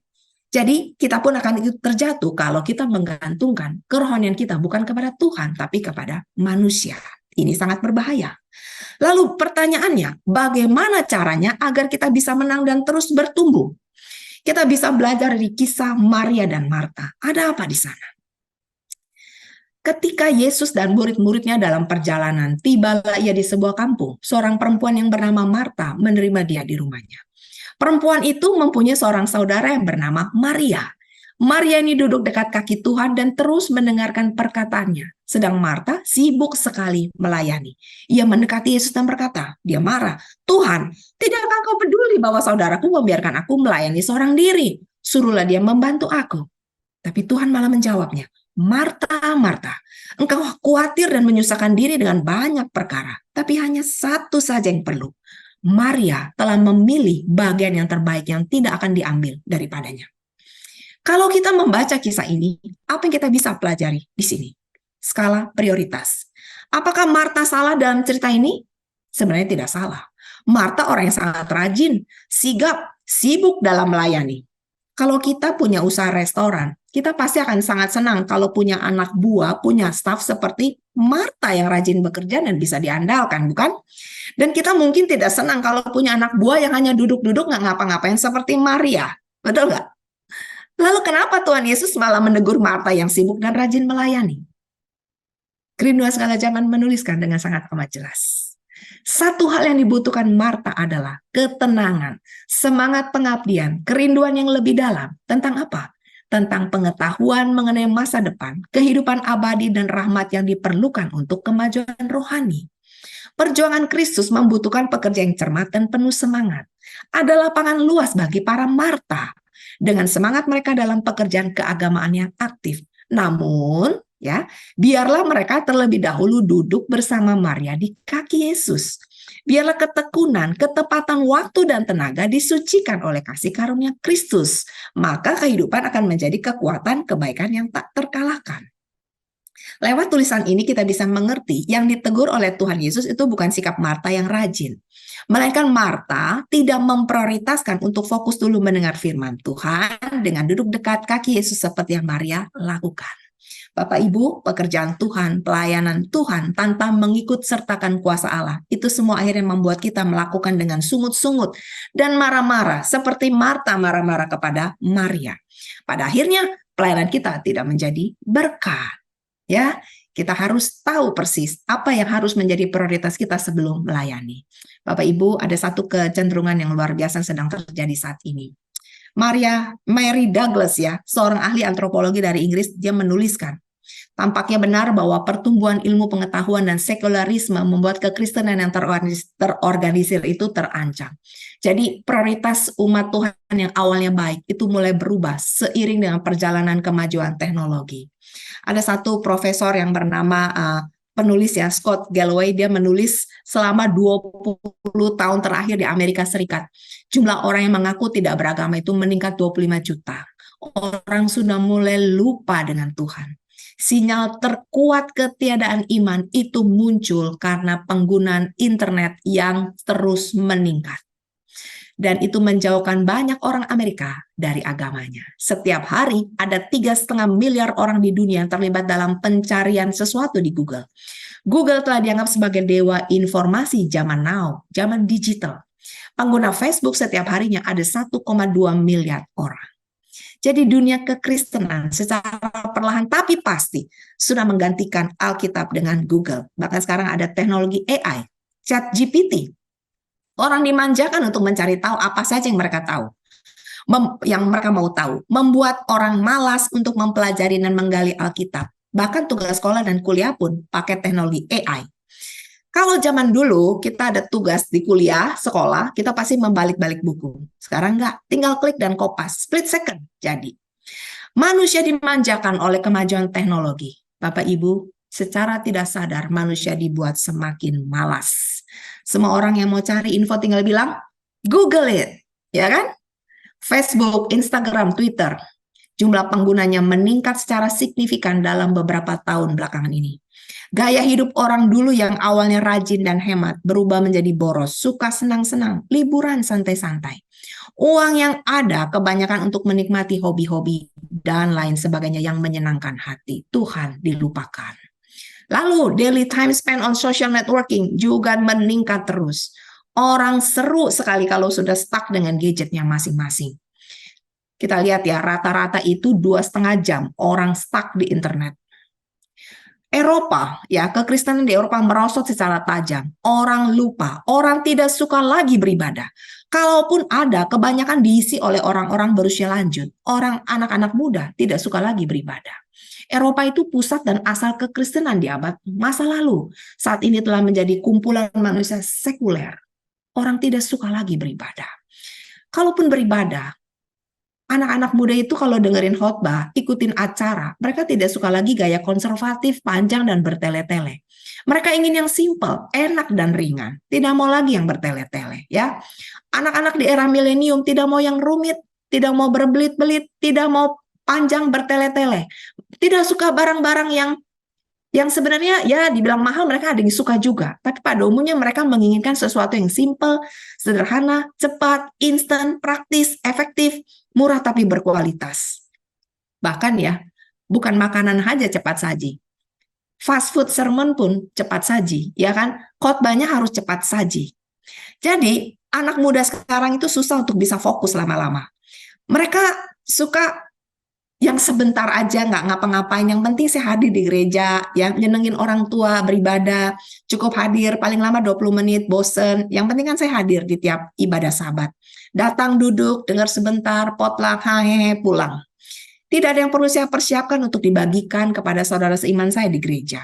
Jadi kita pun akan itu terjatuh kalau kita menggantungkan kerohanian kita bukan kepada Tuhan, tapi kepada manusia. Ini sangat berbahaya. Lalu pertanyaannya, bagaimana caranya agar kita bisa menang dan terus bertumbuh? Kita bisa belajar dari kisah Maria dan Marta. Ada apa di sana? Ketika Yesus dan murid-muridnya dalam perjalanan, tibalah ia di sebuah kampung. Seorang perempuan yang bernama Marta menerima dia di rumahnya. Perempuan itu mempunyai seorang saudara yang bernama Maria. Maria ini duduk dekat kaki Tuhan dan terus mendengarkan perkataannya. Sedang Marta sibuk sekali melayani. Ia mendekati Yesus dan berkata, dia marah, "Tuhan, tidakkah kau peduli bahwa saudaraku membiarkan aku melayani seorang diri? Suruhlah dia membantu aku." Tapi Tuhan malah menjawabnya, "Marta, Marta, engkau khawatir dan menyusahkan diri dengan banyak perkara, tapi hanya satu saja yang perlu. Maria telah memilih bagian yang terbaik yang tidak akan diambil daripadanya." Kalau kita membaca kisah ini, apa yang kita bisa pelajari di sini? Skala prioritas. Apakah Marta salah dalam cerita ini? Sebenarnya tidak salah. Marta orang yang sangat rajin, sigap, sibuk dalam melayani. Kalau kita punya usaha restoran, Kita pasti akan sangat senang kalau punya anak buah, punya staf seperti Marta yang rajin bekerja dan bisa diandalkan, bukan? Dan kita mungkin tidak senang kalau punya anak buah yang hanya duduk-duduk nggak ngapa-ngapain seperti Maria. Betul nggak? Lalu kenapa Tuhan Yesus malah menegur Marta yang sibuk dan rajin melayani? Kerinduan segala zaman menuliskan dengan sangat amat jelas. Satu hal yang dibutuhkan Marta adalah ketenangan, semangat pengabdian, kerinduan yang lebih dalam. Tentang apa? Tentang pengetahuan mengenai masa depan, kehidupan abadi dan rahmat yang diperlukan untuk kemajuan rohani. Perjuangan Kristus membutuhkan pekerja yang cermat dan penuh semangat. Ada lapangan luas bagi para Marta dengan semangat mereka dalam pekerjaan keagamaan yang aktif. Namun, ya, biarlah mereka terlebih dahulu duduk bersama Maria di kaki Yesus. Biarlah ketekunan, ketepatan waktu dan tenaga disucikan oleh kasih karunia Kristus. Maka kehidupan akan menjadi kekuatan kebaikan yang tak terkalahkan. Lewat tulisan ini kita bisa mengerti yang ditegur oleh Tuhan Yesus itu bukan sikap Marta yang rajin. Melainkan Marta tidak memprioritaskan untuk fokus dulu mendengar firman Tuhan dengan duduk dekat kaki Yesus seperti yang Maria lakukan. Bapak Ibu, pekerjaan Tuhan, pelayanan Tuhan tanpa mengikut sertakan kuasa Allah, itu semua akhirnya membuat kita melakukan dengan sungut-sungut dan marah-marah seperti Marta marah-marah kepada Maria. Pada akhirnya pelayanan kita tidak menjadi berkat. Ya, kita harus tahu persis apa yang harus menjadi prioritas kita sebelum melayani. Bapak Ibu, ada satu kecenderungan yang luar biasa yang sedang terjadi saat ini. Mary Douglas ya, seorang ahli antropologi dari Inggris, dia menuliskan, tampaknya benar bahwa pertumbuhan ilmu pengetahuan dan sekularisme membuat kekristenan yang terorganisir itu terancam. Jadi prioritas umat Tuhan yang awalnya baik itu mulai berubah seiring dengan perjalanan kemajuan teknologi. Ada satu profesor yang bernama penulis ya, Scott Galloway, dia menulis selama 20 tahun terakhir di Amerika Serikat, jumlah orang yang mengaku tidak beragama itu meningkat 25 juta. Orang sudah mulai lupa dengan Tuhan. Sinyal terkuat ketiadaan iman itu muncul karena penggunaan internet yang terus meningkat. Dan itu menjauhkan banyak orang Amerika dari agamanya. Setiap hari ada 3,5 miliar orang di dunia yang terlibat dalam pencarian sesuatu di Google. Google telah dianggap sebagai dewa informasi zaman now, zaman digital. Pengguna Facebook setiap harinya ada 1,2 miliar orang. Jadi dunia kekristenan secara perlahan tapi pasti sudah menggantikan Alkitab dengan Google. Bahkan sekarang ada teknologi AI, ChatGPT. Orang dimanjakan untuk mencari tahu apa saja yang mereka tahu, yang mereka mau tahu. Membuat orang malas untuk mempelajari dan menggali Alkitab. Bahkan tugas sekolah dan kuliah pun pakai teknologi AI. Kalau zaman dulu kita ada tugas di kuliah, sekolah, kita pasti membalik-balik buku. Sekarang enggak, tinggal klik dan kopas, split second jadi. Manusia dimanjakan oleh kemajuan teknologi. Bapak Ibu, secara tidak sadar manusia dibuat semakin malas. Semua orang yang mau cari info tinggal bilang, Google it, ya kan? Facebook, Instagram, Twitter, jumlah penggunanya meningkat secara signifikan dalam beberapa tahun belakangan ini. Gaya hidup orang dulu yang awalnya rajin dan hemat berubah menjadi boros, suka senang-senang, liburan santai-santai. Uang yang ada kebanyakan untuk menikmati hobi-hobi dan lain sebagainya yang menyenangkan hati. Tuhan dilupakan. Lalu daily time spent on social networking juga meningkat terus. Orang seru sekali kalau sudah stuck dengan gadgetnya masing-masing. Kita lihat ya, rata-rata itu 2,5 jam orang stuck di internet. Eropa, ya, kekristenan di Eropa merosot secara tajam. Orang lupa, orang tidak suka lagi beribadah. Kalaupun ada, kebanyakan diisi oleh orang-orang berusia lanjut. Orang anak-anak muda tidak suka lagi beribadah. Eropa itu pusat dan asal kekristenan di abad masa lalu. Saat ini telah menjadi kumpulan manusia sekuler. Orang tidak suka lagi beribadah. Kalaupun beribadah, anak-anak muda itu kalau dengerin khotbah, ikutin acara, mereka tidak suka lagi gaya konservatif, panjang, dan bertele-tele. Mereka ingin yang simple, enak, dan ringan. Tidak mau lagi yang bertele-tele. Ya. Anak-anak di era milenium tidak mau yang rumit, tidak mau berbelit-belit, tidak mau panjang bertele-tele. Tidak suka barang-barang yang sebenarnya ya dibilang mahal, mereka ada yang suka juga. Tapi pada umumnya mereka menginginkan sesuatu yang simple, sederhana, cepat, instan, praktis, efektif, murah tapi berkualitas. Bahkan ya, bukan makanan aja cepat saji. Fast food sermon pun cepat saji, ya kan? Khotbahnya harus cepat saji. Jadi, anak muda sekarang itu susah untuk bisa fokus lama-lama. Mereka suka yang sebentar aja, nggak ngapa-ngapain, yang penting saya hadir di gereja, ya, nyenengin orang tua, beribadah, cukup hadir, paling lama 20 menit, bosen, yang penting kan saya hadir di tiap ibadah Sabat. Datang, duduk, dengar sebentar, potluck, hehehe, pulang. Tidak ada yang perlu saya persiapkan untuk dibagikan kepada saudara seiman saya di gereja.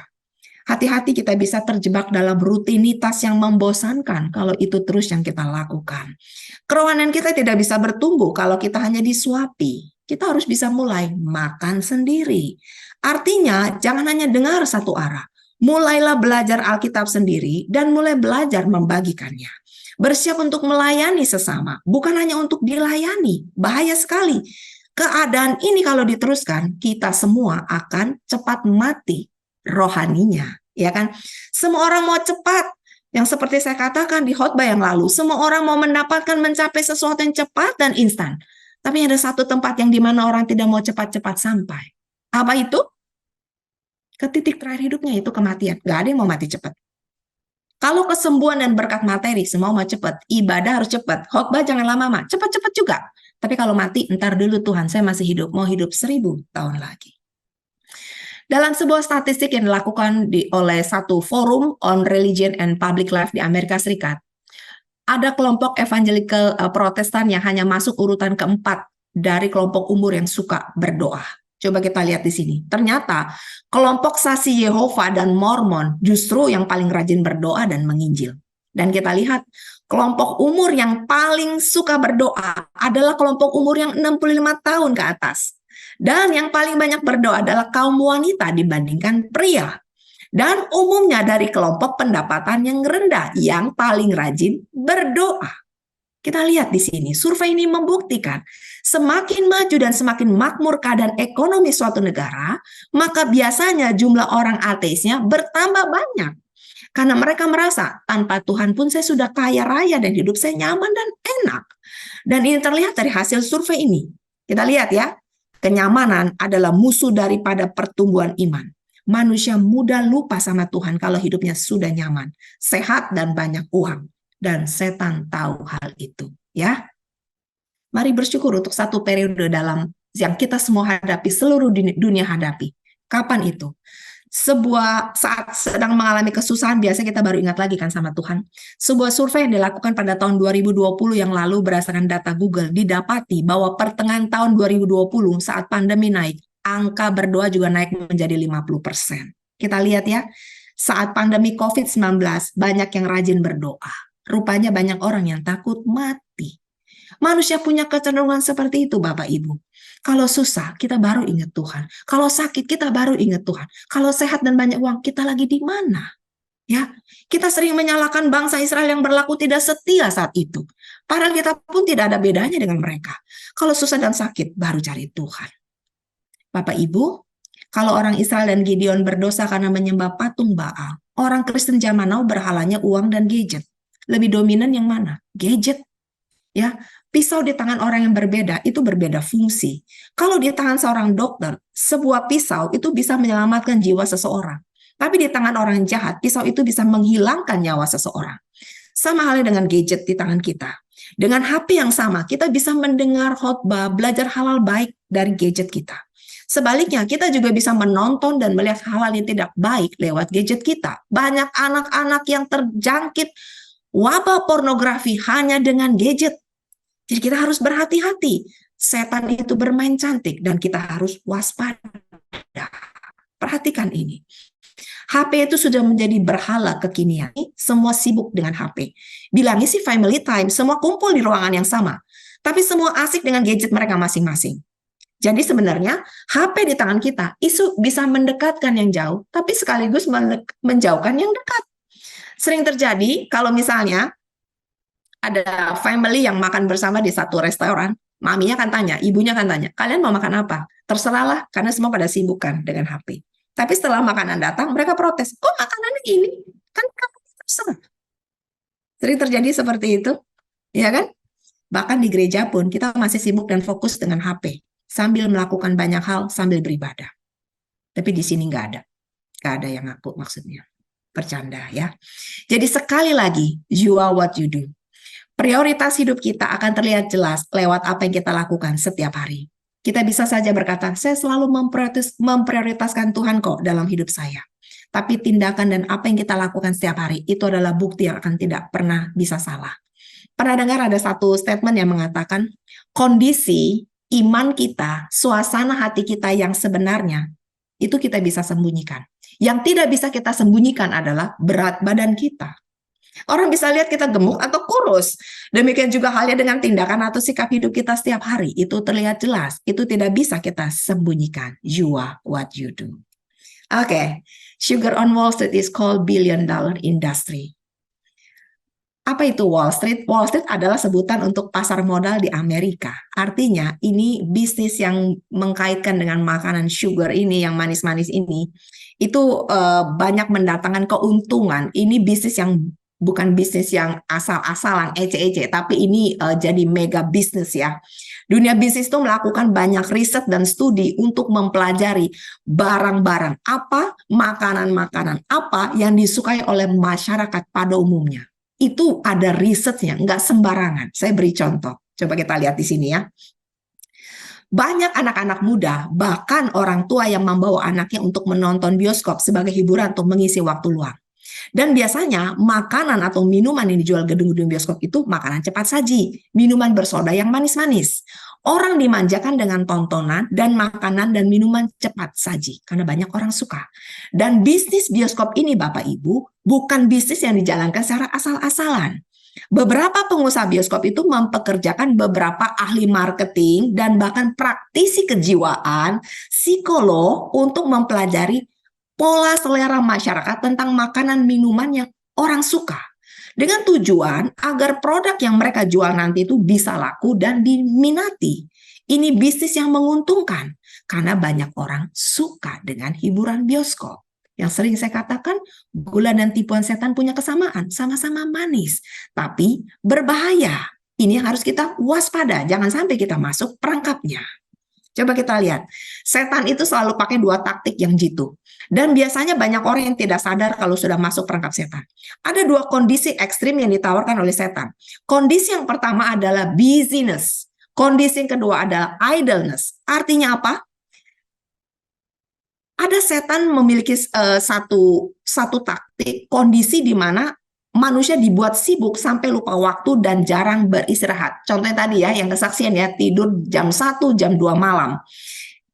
Hati-hati kita bisa terjebak dalam rutinitas yang membosankan kalau itu terus yang kita lakukan. Kerohanian kita tidak bisa bertumbuh kalau kita hanya disuapi. Kita harus bisa mulai makan sendiri. Artinya jangan hanya dengar satu arah. Mulailah belajar Alkitab sendiri dan mulai belajar membagikannya. Bersiap untuk melayani sesama, bukan hanya untuk dilayani. Bahaya sekali. Keadaan ini kalau diteruskan, kita semua akan cepat mati rohaninya, ya kan? Semua orang mau cepat, yang seperti saya katakan di khotbah yang lalu, semua orang mau mendapatkan mencapai sesuatu yang cepat dan instan. Tapi ada satu tempat yang dimana orang tidak mau cepat-cepat sampai. Apa itu? Ke titik terakhir hidupnya, itu kematian. Gak ada yang mau mati cepat. Kalau kesembuhan dan berkat materi, semua mau cepat. Ibadah harus cepat. Khotbah jangan lama-lama. Cepat-cepat juga. Tapi kalau mati, entar dulu Tuhan, saya masih hidup. Mau hidup 1000 tahun lagi. Dalam sebuah statistik yang dilakukan oleh satu forum on religion and public life di Amerika Serikat, ada kelompok evangelical Protestan yang hanya masuk urutan keempat dari kelompok umur yang suka berdoa. Coba kita lihat di sini. Ternyata kelompok saksi Yehova dan Mormon justru yang paling rajin berdoa dan menginjil. Dan kita lihat kelompok umur yang paling suka berdoa adalah kelompok umur yang 65 tahun ke atas. Dan yang paling banyak berdoa adalah kaum wanita dibandingkan pria. Dan umumnya dari kelompok pendapatan yang rendah, yang paling rajin berdoa. Kita lihat di sini, survei ini membuktikan semakin maju dan semakin makmur keadaan ekonomi suatu negara, maka biasanya jumlah orang ateisnya bertambah banyak. Karena mereka merasa, tanpa Tuhan pun saya sudah kaya raya dan hidup saya nyaman dan enak. Dan ini terlihat dari hasil survei ini. Kita lihat ya. Kenyamanan adalah musuh daripada pertumbuhan iman. Manusia mudah lupa sama Tuhan kalau hidupnya sudah nyaman, sehat dan banyak uang. Dan setan tahu hal itu, ya. Mari bersyukur untuk satu periode dalam yang kita semua hadapi, seluruh dunia hadapi. Kapan itu? Saat sedang mengalami kesusahan, biasanya kita baru ingat lagi kan sama Tuhan. Sebuah survei yang dilakukan pada tahun 2020 yang lalu berdasarkan data Google, didapati bahwa pertengahan tahun 2020 saat pandemi naik, angka berdoa juga naik menjadi 50%. Kita lihat ya, saat pandemi COVID-19 banyak yang rajin berdoa. Rupanya banyak orang yang takut mati. Manusia punya kecenderungan seperti itu, Bapak Ibu. Kalau susah, kita baru ingat Tuhan. Kalau sakit, kita baru ingat Tuhan. Kalau sehat dan banyak uang, kita lagi di mana? Ya, kita sering menyalahkan bangsa Israel yang berlaku tidak setia saat itu. Padahal kita pun tidak ada bedanya dengan mereka. Kalau susah dan sakit, baru cari Tuhan. Bapak Ibu, kalau orang Israel dan Gideon berdosa karena menyembah patung Baal, orang Kristen zaman now berhalanya uang dan gadget. Lebih dominan yang mana? Gadget. Ya, pisau di tangan orang yang berbeda itu berbeda fungsi. Kalau di tangan seorang dokter, sebuah pisau itu bisa menyelamatkan jiwa seseorang. Tapi di tangan orang jahat, pisau itu bisa menghilangkan nyawa seseorang. Sama halnya dengan gadget di tangan kita. Dengan HP yang sama, kita bisa mendengar khotbah, belajar hal-hal baik dari gadget kita. Sebaliknya, kita juga bisa menonton dan melihat hal-hal yang tidak baik lewat gadget kita. Banyak anak-anak yang terjangkit wabah pornografi hanya dengan gadget. Jadi kita harus berhati-hati. Setan itu bermain cantik dan kita harus waspada. Perhatikan ini. HP itu sudah menjadi berhala kekinian. Semua sibuk dengan HP. Bilangnya sih family time, semua kumpul di ruangan yang sama. Tapi semua asik dengan gadget mereka masing-masing. Jadi sebenarnya HP di tangan kita isu bisa mendekatkan yang jauh, tapi sekaligus menjauhkan yang dekat. Sering terjadi kalau misalnya ada family yang makan bersama di satu restoran, maminya akan tanya, ibunya akan tanya, kalian mau makan apa? Terserahlah, karena semua pada sibuk kan dengan HP. Tapi setelah makanan datang, mereka protes, kok makanannya ini? Kan terserah. Sering terjadi seperti itu, ya kan? Bahkan di gereja pun kita masih sibuk dan fokus dengan HP. sambil melakukan banyak hal, sambil beribadah. Tapi di sini nggak ada yang ngaku maksudnya. Bercanda ya. Jadi sekali lagi, you are what you do. Prioritas hidup kita akan terlihat jelas lewat apa yang kita lakukan setiap hari. Kita bisa saja berkata, saya selalu memprioritaskan Tuhan kok dalam hidup saya. Tapi tindakan dan apa yang kita lakukan setiap hari, itu adalah bukti yang akan tidak pernah bisa salah. Pernah dengar ada satu statement yang mengatakan, kondisi iman kita, suasana hati kita yang sebenarnya, itu kita bisa sembunyikan. Yang tidak bisa kita sembunyikan adalah berat badan kita. Orang bisa lihat kita gemuk atau kurus. Demikian juga halnya dengan tindakan atau sikap hidup kita setiap hari. Itu terlihat jelas. Itu tidak bisa kita sembunyikan. You are what you do. Oke. Sugar on Wall Street is called billion-dollar industry. Apa itu Wall Street? Wall Street adalah sebutan untuk pasar modal di Amerika. Artinya ini bisnis yang mengkaitkan dengan makanan sugar ini, yang manis-manis ini, itu banyak mendatangkan keuntungan. Ini bisnis yang bukan bisnis yang asal-asalan, ece-ece, tapi ini jadi mega bisnis ya. Dunia bisnis itu melakukan banyak riset dan studi untuk mempelajari barang-barang apa, makanan-makanan apa yang disukai oleh masyarakat pada umumnya. Itu ada risetnya, nggak sembarangan. Saya beri contoh. Coba kita lihat di sini ya. Banyak anak-anak muda, bahkan orang tua yang membawa anaknya untuk menonton bioskop sebagai hiburan untuk mengisi waktu luang. Dan biasanya makanan atau minuman yang dijual gedung-gedung bioskop itu makanan cepat saji, minuman bersoda yang manis-manis. Orang dimanjakan dengan tontonan dan makanan dan minuman cepat saji karena banyak orang suka. Dan bisnis bioskop ini Bapak Ibu bukan bisnis yang dijalankan secara asal-asalan. Beberapa pengusaha bioskop itu mempekerjakan beberapa ahli marketing dan bahkan praktisi kejiwaan, psikolog untuk mempelajari pola selera masyarakat tentang makanan minuman yang orang suka. Dengan tujuan agar produk yang mereka jual nanti itu bisa laku dan diminati. Ini bisnis yang menguntungkan karena banyak orang suka dengan hiburan bioskop. Yang sering saya katakan, gula dan tipuan setan punya kesamaan, sama-sama manis, tapi berbahaya. Ini yang harus kita waspada, jangan sampai kita masuk perangkapnya. Coba kita lihat, setan itu selalu pakai dua taktik yang jitu. Dan biasanya banyak orang yang tidak sadar kalau sudah masuk perangkap setan. Ada dua kondisi ekstrim yang ditawarkan oleh setan. Kondisi yang pertama adalah busyness. Kondisi yang kedua adalah idleness. Artinya apa? Ada setan memiliki satu taktik, kondisi di mana manusia dibuat sibuk sampai lupa waktu dan jarang beristirahat. Contohnya tadi ya, yang kesaksian ya, tidur jam 1, jam 2 malam.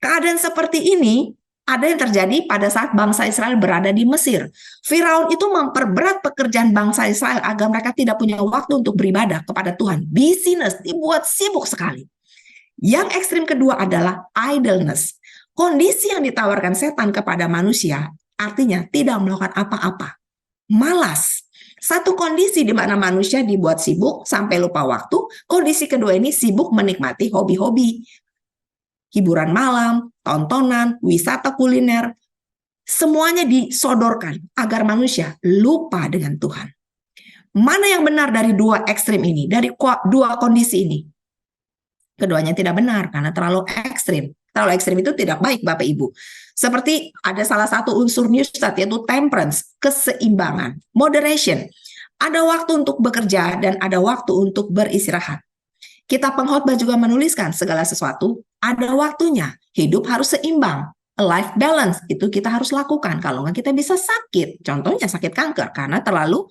Keadaan seperti ini ada yang terjadi pada saat bangsa Israel berada di Mesir. Firaun itu memperberat pekerjaan bangsa Israel agar mereka tidak punya waktu untuk beribadah kepada Tuhan. Busyness, dibuat sibuk sekali. Yang ekstrim kedua adalah idleness. Kondisi yang ditawarkan setan kepada manusia artinya tidak melakukan apa-apa. Malas. Satu kondisi di mana manusia dibuat sibuk sampai lupa waktu. Kondisi kedua ini sibuk menikmati hobi-hobi. Hiburan malam, tontonan, wisata kuliner. Semuanya disodorkan agar manusia lupa dengan Tuhan. Mana yang benar dari dua ekstrim ini? Dari dua kondisi ini? Keduanya tidak benar karena terlalu ekstrim. Terlalu ekstrim itu tidak baik Bapak Ibu. Seperti ada salah satu unsur New Start yaitu temperance, keseimbangan, moderation. Ada waktu untuk bekerja dan ada waktu untuk beristirahat. Kitab Pengkhotbah juga menuliskan segala sesuatu ada waktunya. Hidup harus seimbang. A life balance itu kita harus lakukan. Kalau nggak kita bisa sakit. Contohnya sakit kanker karena terlalu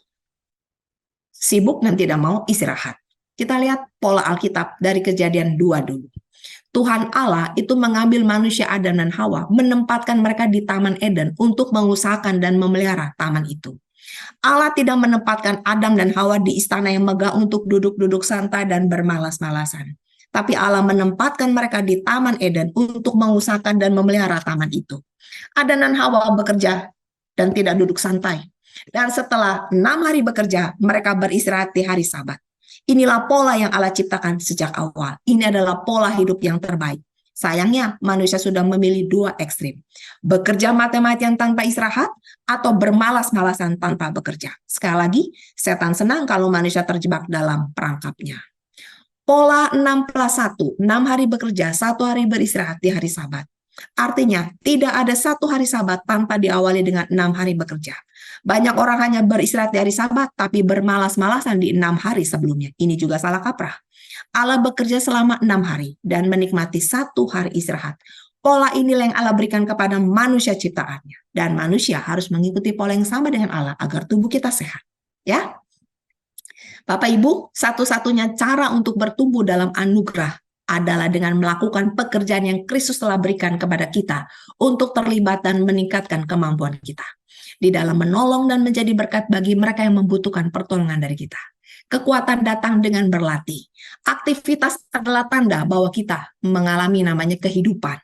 sibuk dan tidak mau istirahat. Kita lihat pola Alkitab dari Kejadian 2 dulu. Tuhan Allah itu mengambil manusia Adam dan Hawa, menempatkan mereka di Taman Eden untuk mengusahakan dan memelihara taman itu. Allah tidak menempatkan Adam dan Hawa di istana yang megah untuk duduk-duduk santai dan bermalas-malasan. Tapi Allah menempatkan mereka di Taman Eden untuk mengusahakan dan memelihara taman itu. Adam dan Hawa bekerja dan tidak duduk santai. Dan setelah 6 hari bekerja, mereka beristirahat di hari Sabat. Inilah pola yang Allah ciptakan sejak awal. Ini adalah pola hidup yang terbaik. Sayangnya manusia sudah memilih dua ekstrim. Bekerja mati-matian tanpa istirahat atau bermalas-malasan tanpa bekerja. Sekali lagi, setan senang kalau manusia terjebak dalam perangkapnya. Pola 6+1, 6 hari bekerja, 1 hari beristirahat di hari Sabat. Artinya, tidak ada 1 hari Sabat tanpa diawali dengan 6 hari bekerja. Banyak orang hanya beristirahat di hari Sabat, tapi bermalas-malasan di 6 hari sebelumnya. Ini juga salah kaprah. Allah bekerja selama 6 hari dan menikmati 1 hari istirahat. Pola inilah yang Allah berikan kepada manusia ciptaannya. Dan manusia harus mengikuti pola yang sama dengan Allah agar tubuh kita sehat. Ya, Bapak Ibu, satu-satunya cara untuk bertumbuh dalam anugerah adalah dengan melakukan pekerjaan yang Kristus telah berikan kepada kita untuk terlibat dan meningkatkan kemampuan kita di dalam menolong dan menjadi berkat bagi mereka yang membutuhkan pertolongan dari kita. Kekuatan datang dengan berlatih. Aktivitas adalah tanda bahwa kita mengalami namanya kehidupan.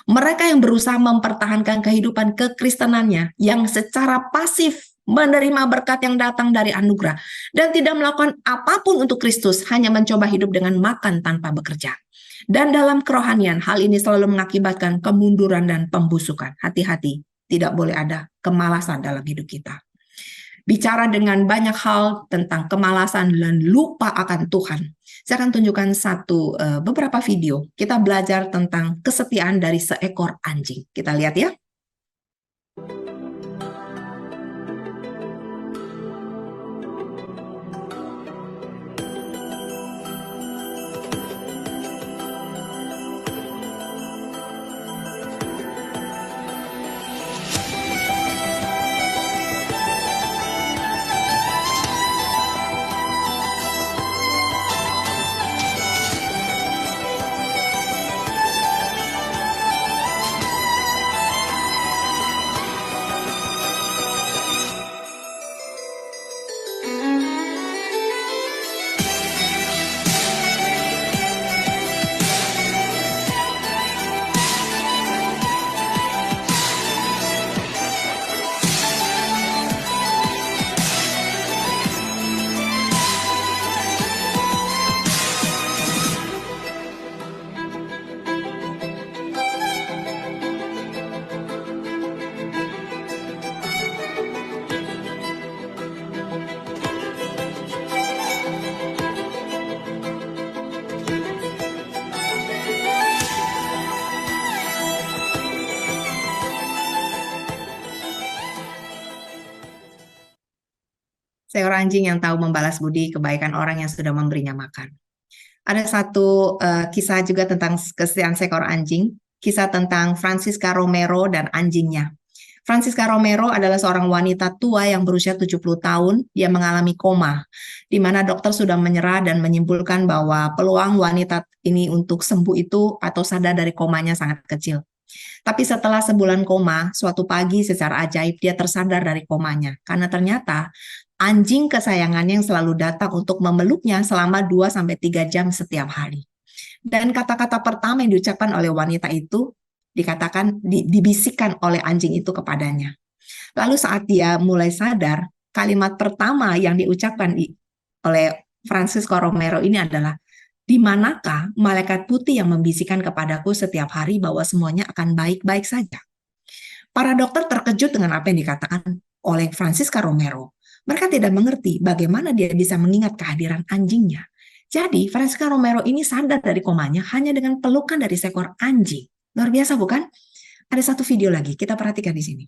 Mereka yang berusaha mempertahankan kehidupan kekristenannya yang secara pasif menerima berkat yang datang dari anugerah dan tidak melakukan apapun untuk Kristus, hanya mencoba hidup dengan makan tanpa bekerja. Dan dalam kerohanian, hal ini selalu mengakibatkan kemunduran dan pembusukan. Hati-hati, tidak boleh ada kemalasan dalam hidup kita. Bicara dengan banyak hal tentang kemalasan dan lupa akan Tuhan. Saya akan tunjukkan beberapa video. Kita belajar tentang kesetiaan dari seekor anjing. Kita lihat ya. Seekor anjing yang tahu membalas budi kebaikan orang yang sudah memberinya makan. Ada satu kisah juga tentang kesetiaan seekor anjing, kisah tentang Francisca Romero dan anjingnya. Francisca Romero adalah seorang wanita tua yang berusia 70 tahun, dia mengalami koma, di mana dokter sudah menyerah dan menyimpulkan bahwa peluang wanita ini untuk sembuh itu atau sadar dari komanya sangat kecil. Tapi setelah sebulan koma, suatu pagi secara ajaib dia tersadar dari komanya, karena ternyata anjing kesayangannya yang selalu datang untuk memeluknya selama 2-3 jam setiap hari. Dan kata-kata pertama yang diucapkan oleh wanita itu dibisikkan oleh anjing itu kepadanya. Lalu saat dia mulai sadar, kalimat pertama yang diucapkan oleh Francisco Romero ini adalah, "Di manakah malaikat putih yang membisikkan kepadaku setiap hari bahwa semuanya akan baik-baik saja?" Para dokter terkejut dengan apa yang dikatakan oleh Francisca Romero. Mereka tidak mengerti bagaimana dia bisa mengingat kehadiran anjingnya. Jadi, Francisca Romero ini sadar dari komanya hanya dengan pelukan dari seekor anjing. Luar biasa bukan? Ada satu video lagi, kita perhatikan di sini.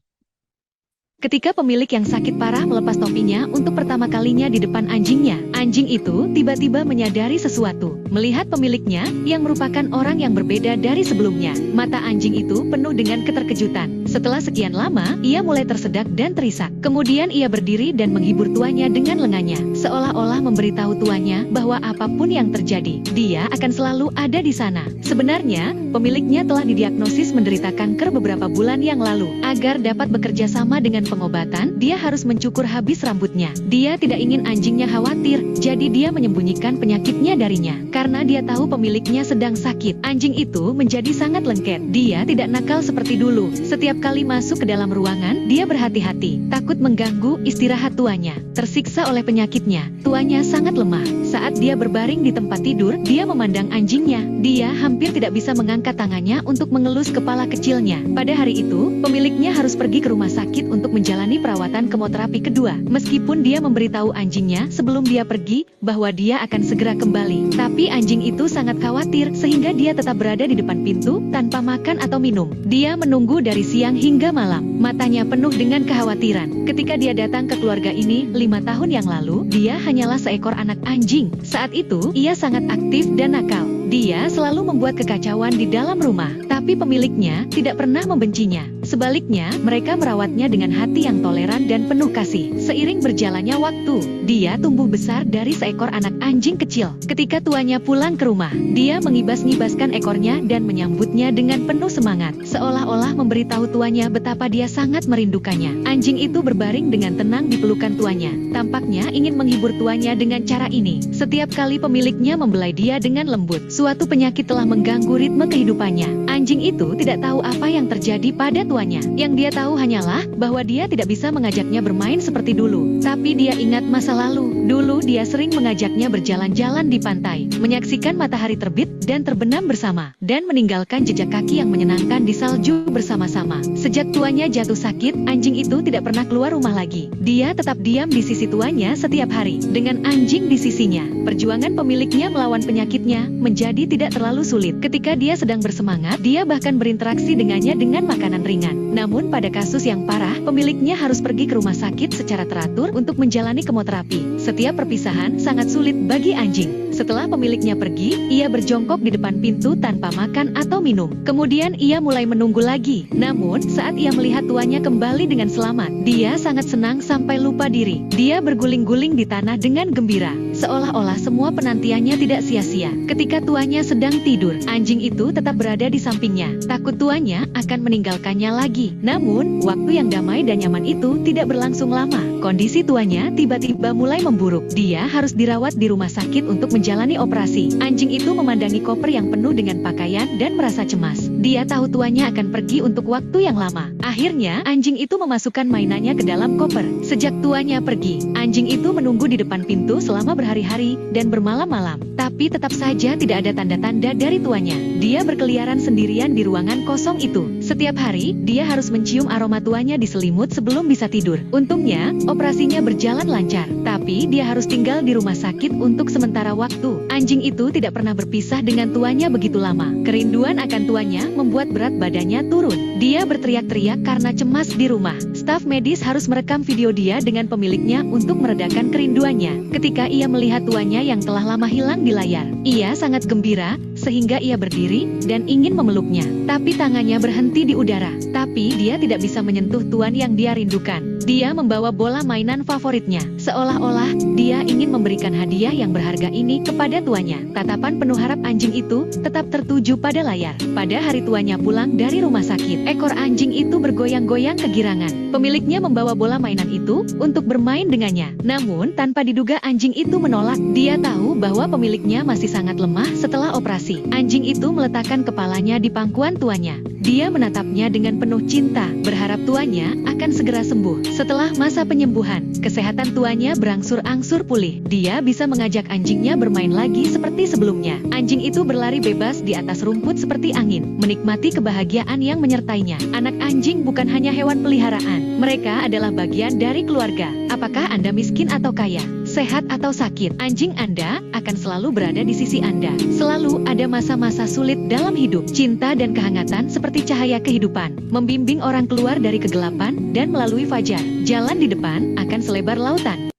Ketika pemilik yang sakit parah melepas topinya untuk pertama kalinya di depan anjingnya, anjing itu tiba-tiba menyadari sesuatu. Melihat pemiliknya yang merupakan orang yang berbeda dari sebelumnya, mata anjing itu penuh dengan keterkejutan. Setelah sekian lama, ia mulai tersedak dan terisak. Kemudian ia berdiri dan menghibur tuannya dengan lengannya, seolah-olah memberitahu tuannya bahwa apapun yang terjadi, dia akan selalu ada di sana. Sebenarnya, pemiliknya telah didiagnosis menderita kanker beberapa bulan yang lalu. Agar dapat bekerja sama dengan pengobatan, dia harus mencukur habis rambutnya. Dia tidak ingin anjingnya khawatir, jadi dia menyembunyikan penyakitnya darinya. Karena dia tahu pemiliknya sedang sakit, anjing itu menjadi sangat lengket. Dia tidak nakal seperti dulu. Setiap kali masuk ke dalam ruangan, dia berhati-hati, takut mengganggu istirahat tuannya. Tersiksa oleh penyakitnya, tuannya sangat lemah. Saat dia berbaring di tempat tidur, dia memandang anjingnya. Dia hampir tidak bisa mengangkat tangannya untuk mengelus kepala kecilnya. Pada hari itu, pemiliknya harus pergi ke rumah sakit untuk menjalani perawatan kemoterapi kedua. Meskipun dia memberitahu anjingnya sebelum dia pergi bahwa dia akan segera kembali. Tapi anjing itu sangat khawatir sehingga dia tetap berada di depan pintu tanpa makan atau minum. Dia menunggu dari siang hingga malam. Matanya penuh dengan kekhawatiran. Ketika dia datang ke keluarga ini 5 tahun yang lalu, dia hanyalah seekor anak anjing. Saat itu, ia sangat aktif dan nakal. Dia selalu membuat kekacauan di dalam rumah, tapi pemiliknya tidak pernah membencinya. Sebaliknya, mereka merawatnya dengan hati yang toleran dan penuh kasih. Seiring berjalannya waktu, dia tumbuh besar dari seekor anak anjing kecil. Ketika tuannya pulang ke rumah, dia mengibas-ngibaskan ekornya dan menyambutnya dengan penuh semangat, seolah-olah memberitahu tuannya betapa dia sangat merindukannya. Anjing itu berbaring dengan tenang di pelukan tuannya. Tampaknya ingin menghibur tuannya dengan cara ini. Setiap kali pemiliknya membelai dia dengan lembut, suatu penyakit telah mengganggu ritme kehidupannya. Anjing itu tidak tahu apa yang terjadi pada tuannya. Yang dia tahu hanyalah bahwa dia tidak bisa mengajaknya bermain seperti dulu. Tapi dia ingat masa lalu. Dulu dia sering mengajaknya berjalan-jalan di pantai, menyaksikan matahari terbit dan terbenam bersama, dan meninggalkan jejak kaki yang menyenangkan di salju bersama-sama. Sejak tuannya jatuh sakit, anjing itu tidak pernah keluar rumah lagi. Dia tetap diam di sisi tuannya setiap hari, dengan anjing di sisinya. Perjuangan pemiliknya melawan penyakitnya menjadi tidak terlalu sulit. Ketika dia sedang bersemangat, dia bahkan berinteraksi dengannya dengan makanan ringan. Namun pada kasus yang parah, pemiliknya harus pergi ke rumah sakit secara teratur untuk menjalani kemoterapi. Setiap perpisahan sangat sulit bagi anjing. Setelah pemiliknya pergi, ia berjongkok di depan pintu tanpa makan atau minum. Kemudian ia mulai menunggu lagi. Namun, saat ia melihat tuannya kembali dengan selamat, dia sangat senang sampai lupa diri. Dia berguling-guling di tanah dengan gembira, seolah-olah semua penantiannya tidak sia-sia. Ketika tuannya sedang tidur, anjing itu tetap berada di sampingnya. Takut tuannya akan meninggalkannya lagi. Namun, waktu yang damai dan nyaman itu tidak berlangsung lama. Kondisi tuannya tiba-tiba mulai memburuk. Dia harus dirawat di rumah sakit untuk menjalani operasi. Anjing itu memandangi koper yang penuh dengan pakaian dan merasa cemas. Dia tahu tuannya akan pergi untuk waktu yang lama. Akhirnya, anjing itu memasukkan mainannya ke dalam koper. Sejak tuannya pergi, anjing itu menunggu di depan pintu selama berhari-hari dan bermalam-malam. Tapi tetap saja tidak ada tanda-tanda dari tuannya. Dia berkeliaran sendirian di ruangan kosong itu. Setiap hari, dia harus mencium aroma tuannya di selimut sebelum bisa tidur. Untungnya, operasinya berjalan lancar. Tapi dia harus tinggal di rumah sakit untuk sementara waktu. Anjing itu tidak pernah berpisah dengan tuannya begitu lama. Kerinduan akan tuannya membuat berat badannya turun. Dia berteriak-teriak karena cemas di rumah. Staf medis harus merekam video dia dengan pemiliknya untuk meredakan kerinduannya. Ketika ia melihat tuannya yang telah lama hilang di layar, ia sangat gembira sehingga ia berdiri dan ingin memeluknya. Tapi tangannya berhenti di udara. Tapi dia tidak bisa menyentuh tuan yang dia rindukan. Dia membawa bola mainan favoritnya, seolah-olah dia ingin memberikan hadiah yang berharga ini kepada tuannya. Tatapan penuh harap anjing itu tetap tertuju pada layar. Pada hari tuannya pulang dari rumah sakit, ekor anjing itu bergoyang-goyang kegirangan. Pemiliknya membawa bola mainan itu untuk bermain dengannya. Namun, tanpa diduga anjing itu menolak. Dia tahu bahwa pemiliknya masih sangat lemah setelah operasi. Anjing itu meletakkan kepalanya di pangkuan tuannya. Dia menatapnya dengan penuh cinta, berharap tuannya akan segera sembuh. Setelah masa penyembuhan, kesehatan tuannya berangsur-angsur pulih. Dia bisa mengajak anjingnya bermain lagi seperti sebelumnya. Anjing itu berlari bebas di atas rumput seperti angin, menikmati kebahagiaan yang menyertainya. Anak anjing bukan hanya hewan peliharaan. Mereka adalah bagian dari keluarga. Apakah Anda miskin atau kaya, sehat atau sakit, anjing Anda akan selalu berada di sisi Anda. Selalu ada masa-masa sulit dalam hidup. Cinta dan kehangatan seperti cahaya kehidupan, membimbing orang keluar dari kegelapan dan melalui fajar. Jalan di depan akan selebar lautan.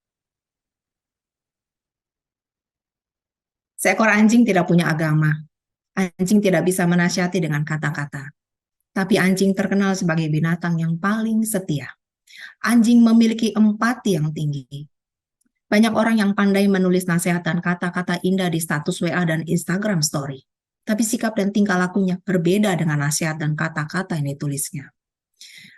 Seekor anjing tidak punya agama. Anjing tidak bisa menasihati dengan kata-kata. Tapi anjing terkenal sebagai binatang yang paling setia. Anjing memiliki empati yang tinggi. Banyak orang yang pandai menulis nasihat dan kata-kata indah di status WA dan Instagram Story. Tapi sikap dan tingkah lakunya berbeda dengan nasihat dan kata-kata yang ditulisnya.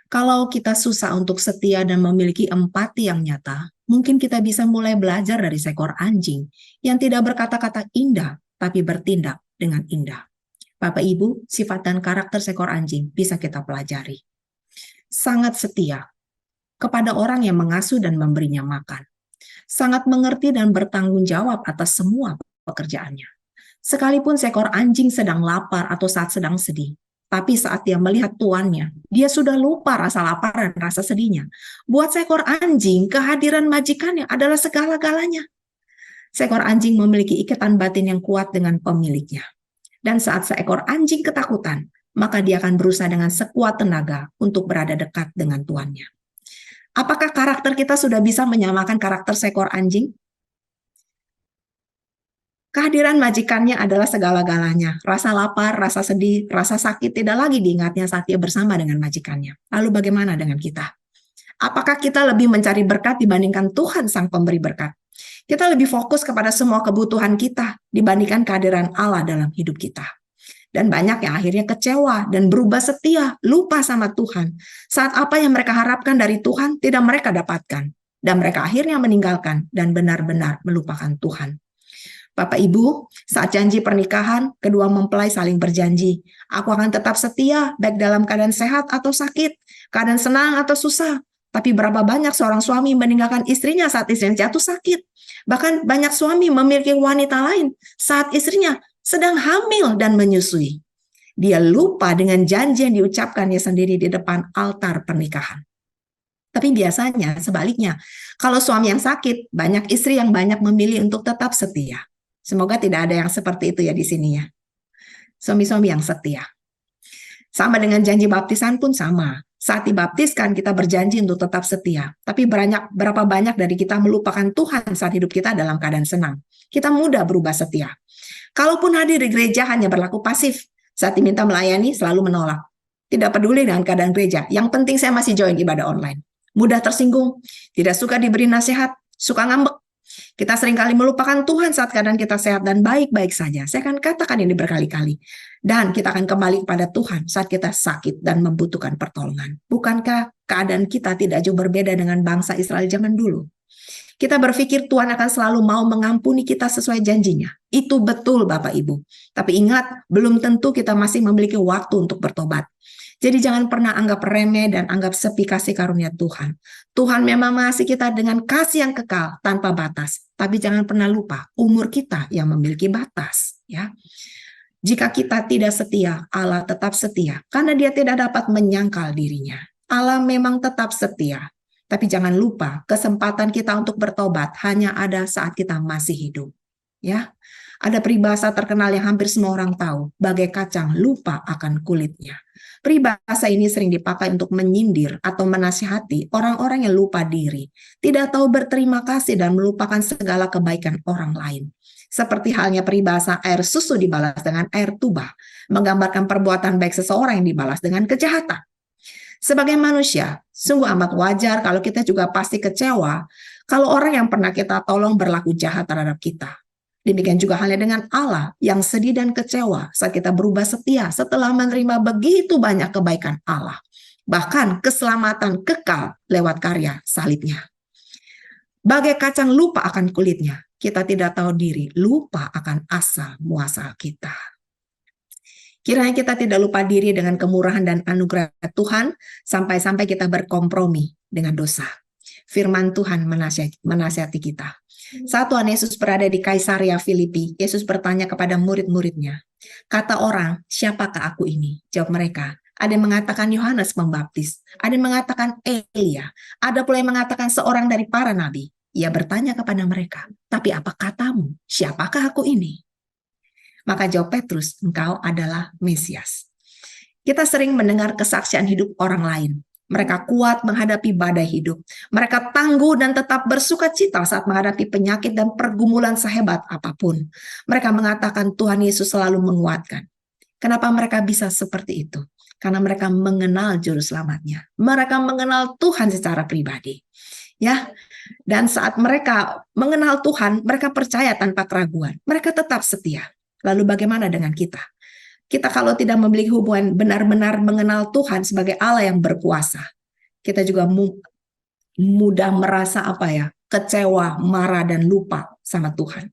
Kalau kita susah untuk setia dan memiliki empati yang nyata, mungkin kita bisa mulai belajar dari seekor anjing yang tidak berkata-kata indah, tapi bertindak dengan indah. Bapak Ibu, sifat dan karakter seekor anjing bisa kita pelajari. Sangat setia kepada orang yang mengasuh dan memberinya makan. sangat mengerti dan bertanggung jawab atas semua pekerjaannya. Sekalipun seekor anjing sedang lapar atau saat sedang sedih, tapi saat dia melihat tuannya, dia sudah lupa rasa lapar dan rasa sedihnya. Buat seekor anjing, kehadiran majikannya adalah segala-galanya. Seekor anjing memiliki ikatan batin yang kuat dengan pemiliknya. Dan saat seekor anjing ketakutan, maka dia akan berusaha dengan sekuat tenaga untuk berada dekat dengan tuannya. Apakah karakter kita sudah bisa menyamakan karakter seekor anjing? Kehadiran majikannya adalah segala-galanya. Rasa lapar, rasa sedih, rasa sakit tidak lagi diingatnya saat dia bersama dengan majikannya. Lalu bagaimana dengan kita? Apakah kita lebih mencari berkat dibandingkan Tuhan Sang Pemberi berkat? Kita lebih fokus kepada semua kebutuhan kita dibandingkan kehadiran Allah dalam hidup kita. Dan banyak yang akhirnya kecewa dan berubah setia, lupa sama Tuhan. Saat apa yang mereka harapkan dari Tuhan tidak mereka dapatkan. Dan mereka akhirnya meninggalkan dan benar-benar melupakan Tuhan. Bapak Ibu, saat janji pernikahan, kedua mempelai saling berjanji, aku akan tetap setia, baik dalam keadaan sehat atau sakit, keadaan senang atau susah. Tapi berapa banyak seorang suami meninggalkan istrinya saat istrinya jatuh sakit. Bahkan banyak suami memiliki wanita lain saat istrinya sedang hamil dan menyusui. Dia lupa dengan janji yang diucapkannya sendiri di depan altar pernikahan. Tapi biasanya sebaliknya, kalau suami yang sakit, banyak istri yang banyak memilih untuk tetap setia. Semoga tidak ada yang seperti itu ya di sini ya. Suami-suami yang setia. Sama dengan janji baptisan pun sama. Saat dibaptiskan kita berjanji untuk tetap setia. Tapi berapa banyak dari kita melupakan Tuhan saat hidup kita dalam keadaan senang. Kita mudah berubah setia. Kalaupun hadir di gereja hanya berlaku pasif. Saat diminta melayani selalu menolak. Tidak peduli dengan keadaan gereja. Yang penting saya masih join ibadah online. Mudah tersinggung. Tidak suka diberi nasihat. Suka ngambek. Kita seringkali melupakan Tuhan saat keadaan kita sehat dan baik-baik saja. Saya akan katakan ini berkali-kali. Dan kita akan kembali kepada Tuhan saat kita sakit dan membutuhkan pertolongan. Bukankah keadaan kita tidak jauh berbeda dengan bangsa Israel zaman dulu? Kita berpikir Tuhan akan selalu mau mengampuni kita sesuai janjinya. Itu betul Bapak Ibu. Tapi ingat, belum tentu kita masih memiliki waktu untuk bertobat. Jadi jangan pernah anggap remeh dan anggap sepi kasih karunia Tuhan. Tuhan memang mengasihi kita dengan kasih yang kekal tanpa batas. Tapi jangan pernah lupa umur kita yang memiliki batas. Ya. Jika kita tidak setia, Allah tetap setia. Karena dia tidak dapat menyangkal dirinya. Allah memang tetap setia. Tapi jangan lupa kesempatan kita untuk bertobat hanya ada saat kita masih hidup. Ya. Ada peribahasa terkenal yang hampir semua orang tahu. Bagai kacang lupa akan kulitnya. Peribahasa ini sering dipakai untuk menyindir atau menasihati orang-orang yang lupa diri, tidak tahu berterima kasih dan melupakan segala kebaikan orang lain. Seperti halnya peribahasa air susu dibalas dengan air tuba, menggambarkan perbuatan baik seseorang yang dibalas dengan kejahatan. Sebagai manusia, sungguh amat wajar kalau kita juga pasti kecewa kalau orang yang pernah kita tolong berlaku jahat terhadap kita. Demikian juga halnya dengan Allah yang sedih dan kecewa saat kita berubah setia setelah menerima begitu banyak kebaikan Allah. Bahkan keselamatan kekal lewat karya salibnya. Bagai kacang lupa akan kulitnya, kita tidak tahu diri, lupa akan asa muasa kita. Kiranya kita tidak lupa diri dengan kemurahan dan anugerah Tuhan sampai-sampai kita berkompromi dengan dosa. Firman Tuhan menasihati kita. Saat Tuhan Yesus berada di Kaisaria Filipi, Yesus bertanya kepada murid-muridnya, kata orang, siapakah aku ini? Jawab mereka, ada yang mengatakan Yohanes Pembaptis, ada yang mengatakan Elia, ada pula yang mengatakan seorang dari para nabi. Ia bertanya kepada mereka, tapi apa katamu? Siapakah aku ini? Maka jawab Petrus, engkau adalah Mesias. Kita sering mendengar kesaksian hidup orang lain. Mereka kuat menghadapi badai hidup. Mereka tangguh dan tetap bersuka cita saat menghadapi penyakit dan pergumulan sehebat apapun. Mereka mengatakan Tuhan Yesus selalu menguatkan. Kenapa mereka bisa seperti itu? Karena mereka mengenal juru selamatnya. Mereka mengenal Tuhan secara pribadi. Ya, dan saat mereka mengenal Tuhan, mereka percaya tanpa keraguan. Mereka tetap setia. Lalu bagaimana dengan kita? Kita kalau tidak memiliki hubungan benar-benar mengenal Tuhan sebagai Allah yang berkuasa, kita juga mudah merasa kecewa, marah, dan lupa sama Tuhan.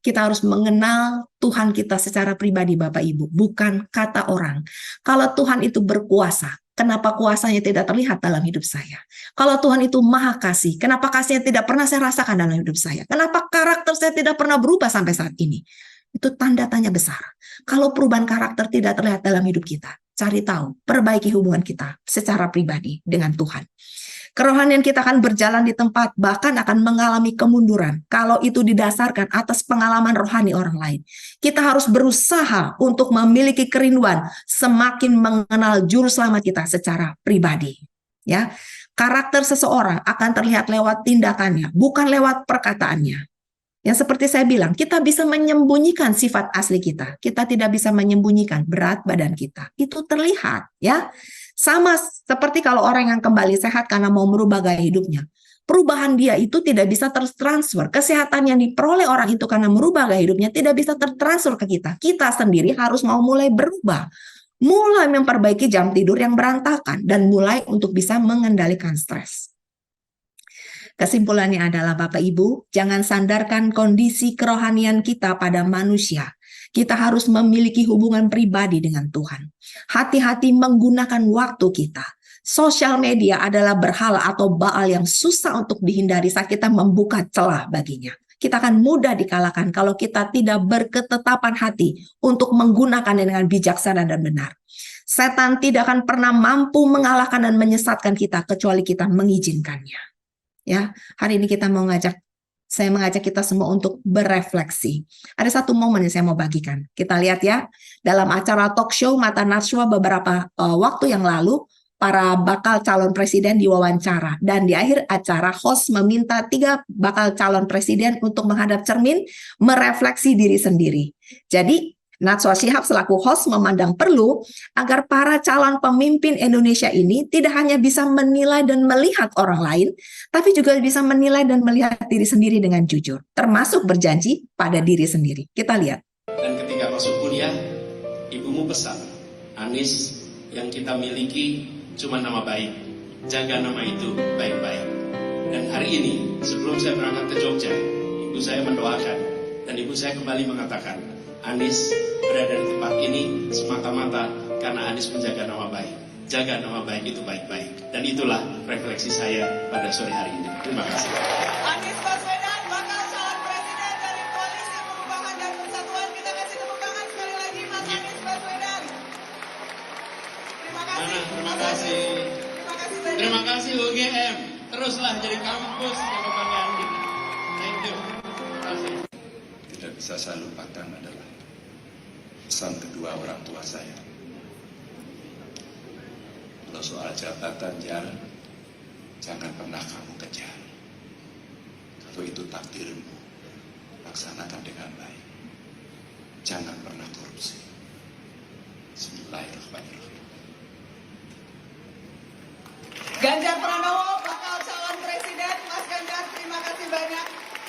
Kita harus mengenal Tuhan kita secara pribadi Bapak Ibu, bukan kata orang. Kalau Tuhan itu berkuasa, kenapa kuasanya tidak terlihat dalam hidup saya? Kalau Tuhan itu maha kasih, kenapa kasihnya tidak pernah saya rasakan dalam hidup saya? Kenapa karakter saya tidak pernah berubah sampai saat ini? Itu tanda tanya besar. Kalau perubahan karakter tidak terlihat dalam hidup kita, cari tahu, perbaiki hubungan kita secara pribadi dengan Tuhan. Kerohanian kita akan berjalan di tempat, bahkan akan mengalami kemunduran. Kalau itu didasarkan atas pengalaman rohani orang lain. Kita harus berusaha untuk memiliki kerinduan semakin mengenal juru selamat kita secara pribadi. Ya, karakter seseorang akan terlihat lewat tindakannya, bukan lewat perkataannya. Yang seperti saya bilang, kita bisa menyembunyikan sifat asli kita. Kita tidak bisa menyembunyikan berat badan kita. Itu terlihat, ya. Sama seperti kalau orang yang kembali sehat karena mau merubah gaya hidupnya. Perubahan dia itu tidak bisa tertransfer. Kesehatan yang diperoleh orang itu karena merubah gaya hidupnya tidak bisa tertransfer ke kita. Kita sendiri harus mau mulai berubah. Mulai memperbaiki jam tidur yang berantakan dan mulai untuk bisa mengendalikan stres. Kesimpulannya adalah Bapak Ibu, jangan sandarkan kondisi kerohanian kita pada manusia. Kita harus memiliki hubungan pribadi dengan Tuhan. Hati-hati menggunakan waktu kita. Sosial media adalah berhala atau baal yang susah untuk dihindari saat kita membuka celah baginya. Kita akan mudah dikalahkan kalau kita tidak berketetapan hati untuk menggunakannya dengan bijaksana dan benar. Setan tidak akan pernah mampu mengalahkan dan menyesatkan kita kecuali kita mengizinkannya. Ya, hari ini saya mengajak kita semua untuk berefleksi. Ada satu momen yang saya mau bagikan. Kita lihat ya, dalam acara talk show Mata Najwa beberapa waktu yang lalu, para bakal calon presiden diwawancara. Dan di akhir acara, host meminta 3 bakal calon presiden untuk menghadap cermin, merefleksi diri sendiri. Jadi, Najwa Shihab selaku host memandang perlu agar para calon pemimpin Indonesia ini tidak hanya bisa menilai dan melihat orang lain, tapi juga bisa menilai dan melihat diri sendiri dengan jujur, termasuk berjanji pada diri sendiri. Kita lihat. Dan ketika masuk kuliah, ibumu pesan, Anies, yang kita miliki cuma nama baik, jaga nama itu baik-baik. Dan hari ini, sebelum saya berangkat ke Jogja, ibu saya mendoakan, dan ibu saya kembali mengatakan, Anies berada di tempat ini semata-mata karena Anies menjaga nama baik. Jaga nama baik itu baik-baik. Dan itulah refleksi saya pada sore hari ini. Terima kasih. Anies Baswedan, bakal calon presiden dari Koalisi Perubahan dan Persatuan. Kita kasih tepuk tangan sekali lagi, Mas Anies Baswedan. Terima kasih. Terima kasih. Terima kasih banyak. Terima kasih UGM. Teruslah jadi kampus yang kebanggaan kita. Thank you. Terima kasih. Tidak bisa saya lupakan adalah pesan kedua orang tua saya. Kalau soal jabatan jangan pernah kamu kejar. Kalau itu takdirmu, laksanakan dengan baik. Jangan pernah korupsi. Bismillahirrahmanirrahim. Ganjar Pranowo, bakal calon presiden. Mas Ganjar, terima kasih banyak.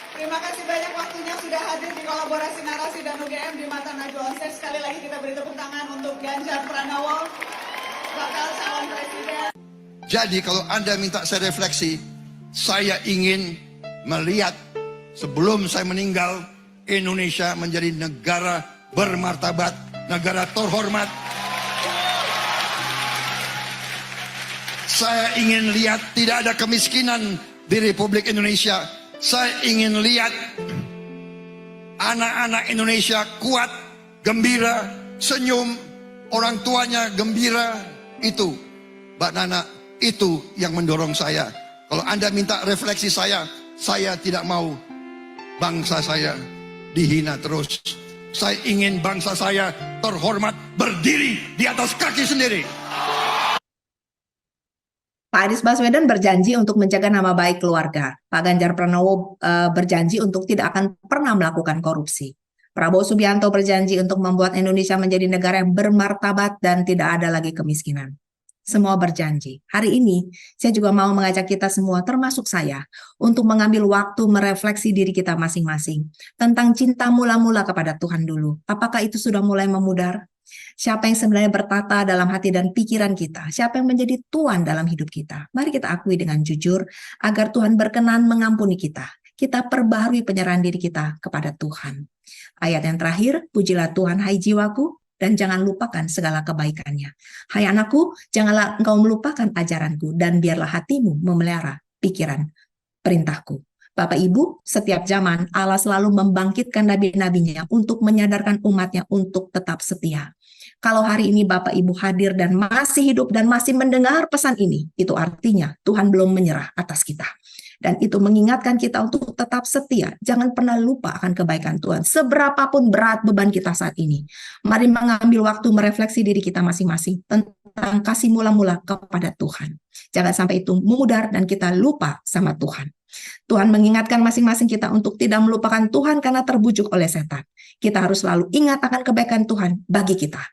Terima kasih banyak waktunya sudah hadir di kolaborasi narasi dan UGM di Mata Najwa Onstage. Sekali lagi kita beri tepuk tangan untuk Ganjar Pranowo, bakal calon presiden. Jadi kalau Anda minta saya refleksi, saya ingin melihat sebelum saya meninggal, Indonesia menjadi negara bermartabat, negara terhormat. Saya ingin lihat tidak ada kemiskinan di Republik Indonesia. Saya ingin lihat anak-anak Indonesia kuat, gembira, senyum, orang tuanya gembira. Itu, Mbak Nana, itu yang mendorong saya. Kalau Anda minta refleksi saya tidak mau bangsa saya dihina terus. Saya ingin bangsa saya terhormat, berdiri di atas kaki sendiri. Pak Anies Baswedan berjanji untuk menjaga nama baik keluarga. Pak Ganjar Pranowo berjanji untuk tidak akan pernah melakukan korupsi. Prabowo Subianto berjanji untuk membuat Indonesia menjadi negara yang bermartabat dan tidak ada lagi kemiskinan. Semua berjanji. Hari ini, saya juga mau mengajak kita semua, termasuk saya, untuk mengambil waktu merefleksi diri kita masing-masing tentang cinta mula-mula kepada Tuhan dulu. Apakah itu sudah mulai memudar? Siapa yang sebenarnya bertata dalam hati dan pikiran kita? Siapa yang menjadi tuan dalam hidup kita? Mari kita akui dengan jujur agar Tuhan berkenan mengampuni kita. Kita perbaharui penyerahan diri kita kepada Tuhan. Ayat yang terakhir, pujilah Tuhan hai jiwaku, dan jangan lupakan segala kebaikannya. Hai anakku, janganlah engkau melupakan ajaranku, dan biarlah hatimu memelihara pikiran perintahku. Bapak Ibu, setiap zaman Allah selalu membangkitkan nabi-nabinya untuk menyadarkan umatnya untuk tetap setia. Kalau hari ini Bapak Ibu hadir dan masih hidup dan masih mendengar pesan ini, itu artinya Tuhan belum menyerah atas kita. Dan itu mengingatkan kita untuk tetap setia. Jangan pernah lupa akan kebaikan Tuhan. Seberapapun berat beban kita saat ini. Mari mengambil waktu merefleksi diri kita masing-masing tentang kasih mula-mula kepada Tuhan. Jangan sampai itu memudar dan kita lupa sama Tuhan. Tuhan mengingatkan masing-masing kita untuk tidak melupakan Tuhan karena terbujuk oleh setan. Kita harus selalu ingat akan kebaikan Tuhan bagi kita.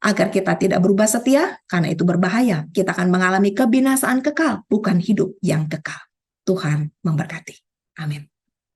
Agar kita tidak berubah setia, karena itu berbahaya. Kita akan mengalami kebinasaan kekal, bukan hidup yang kekal. Tuhan memberkati. Amin.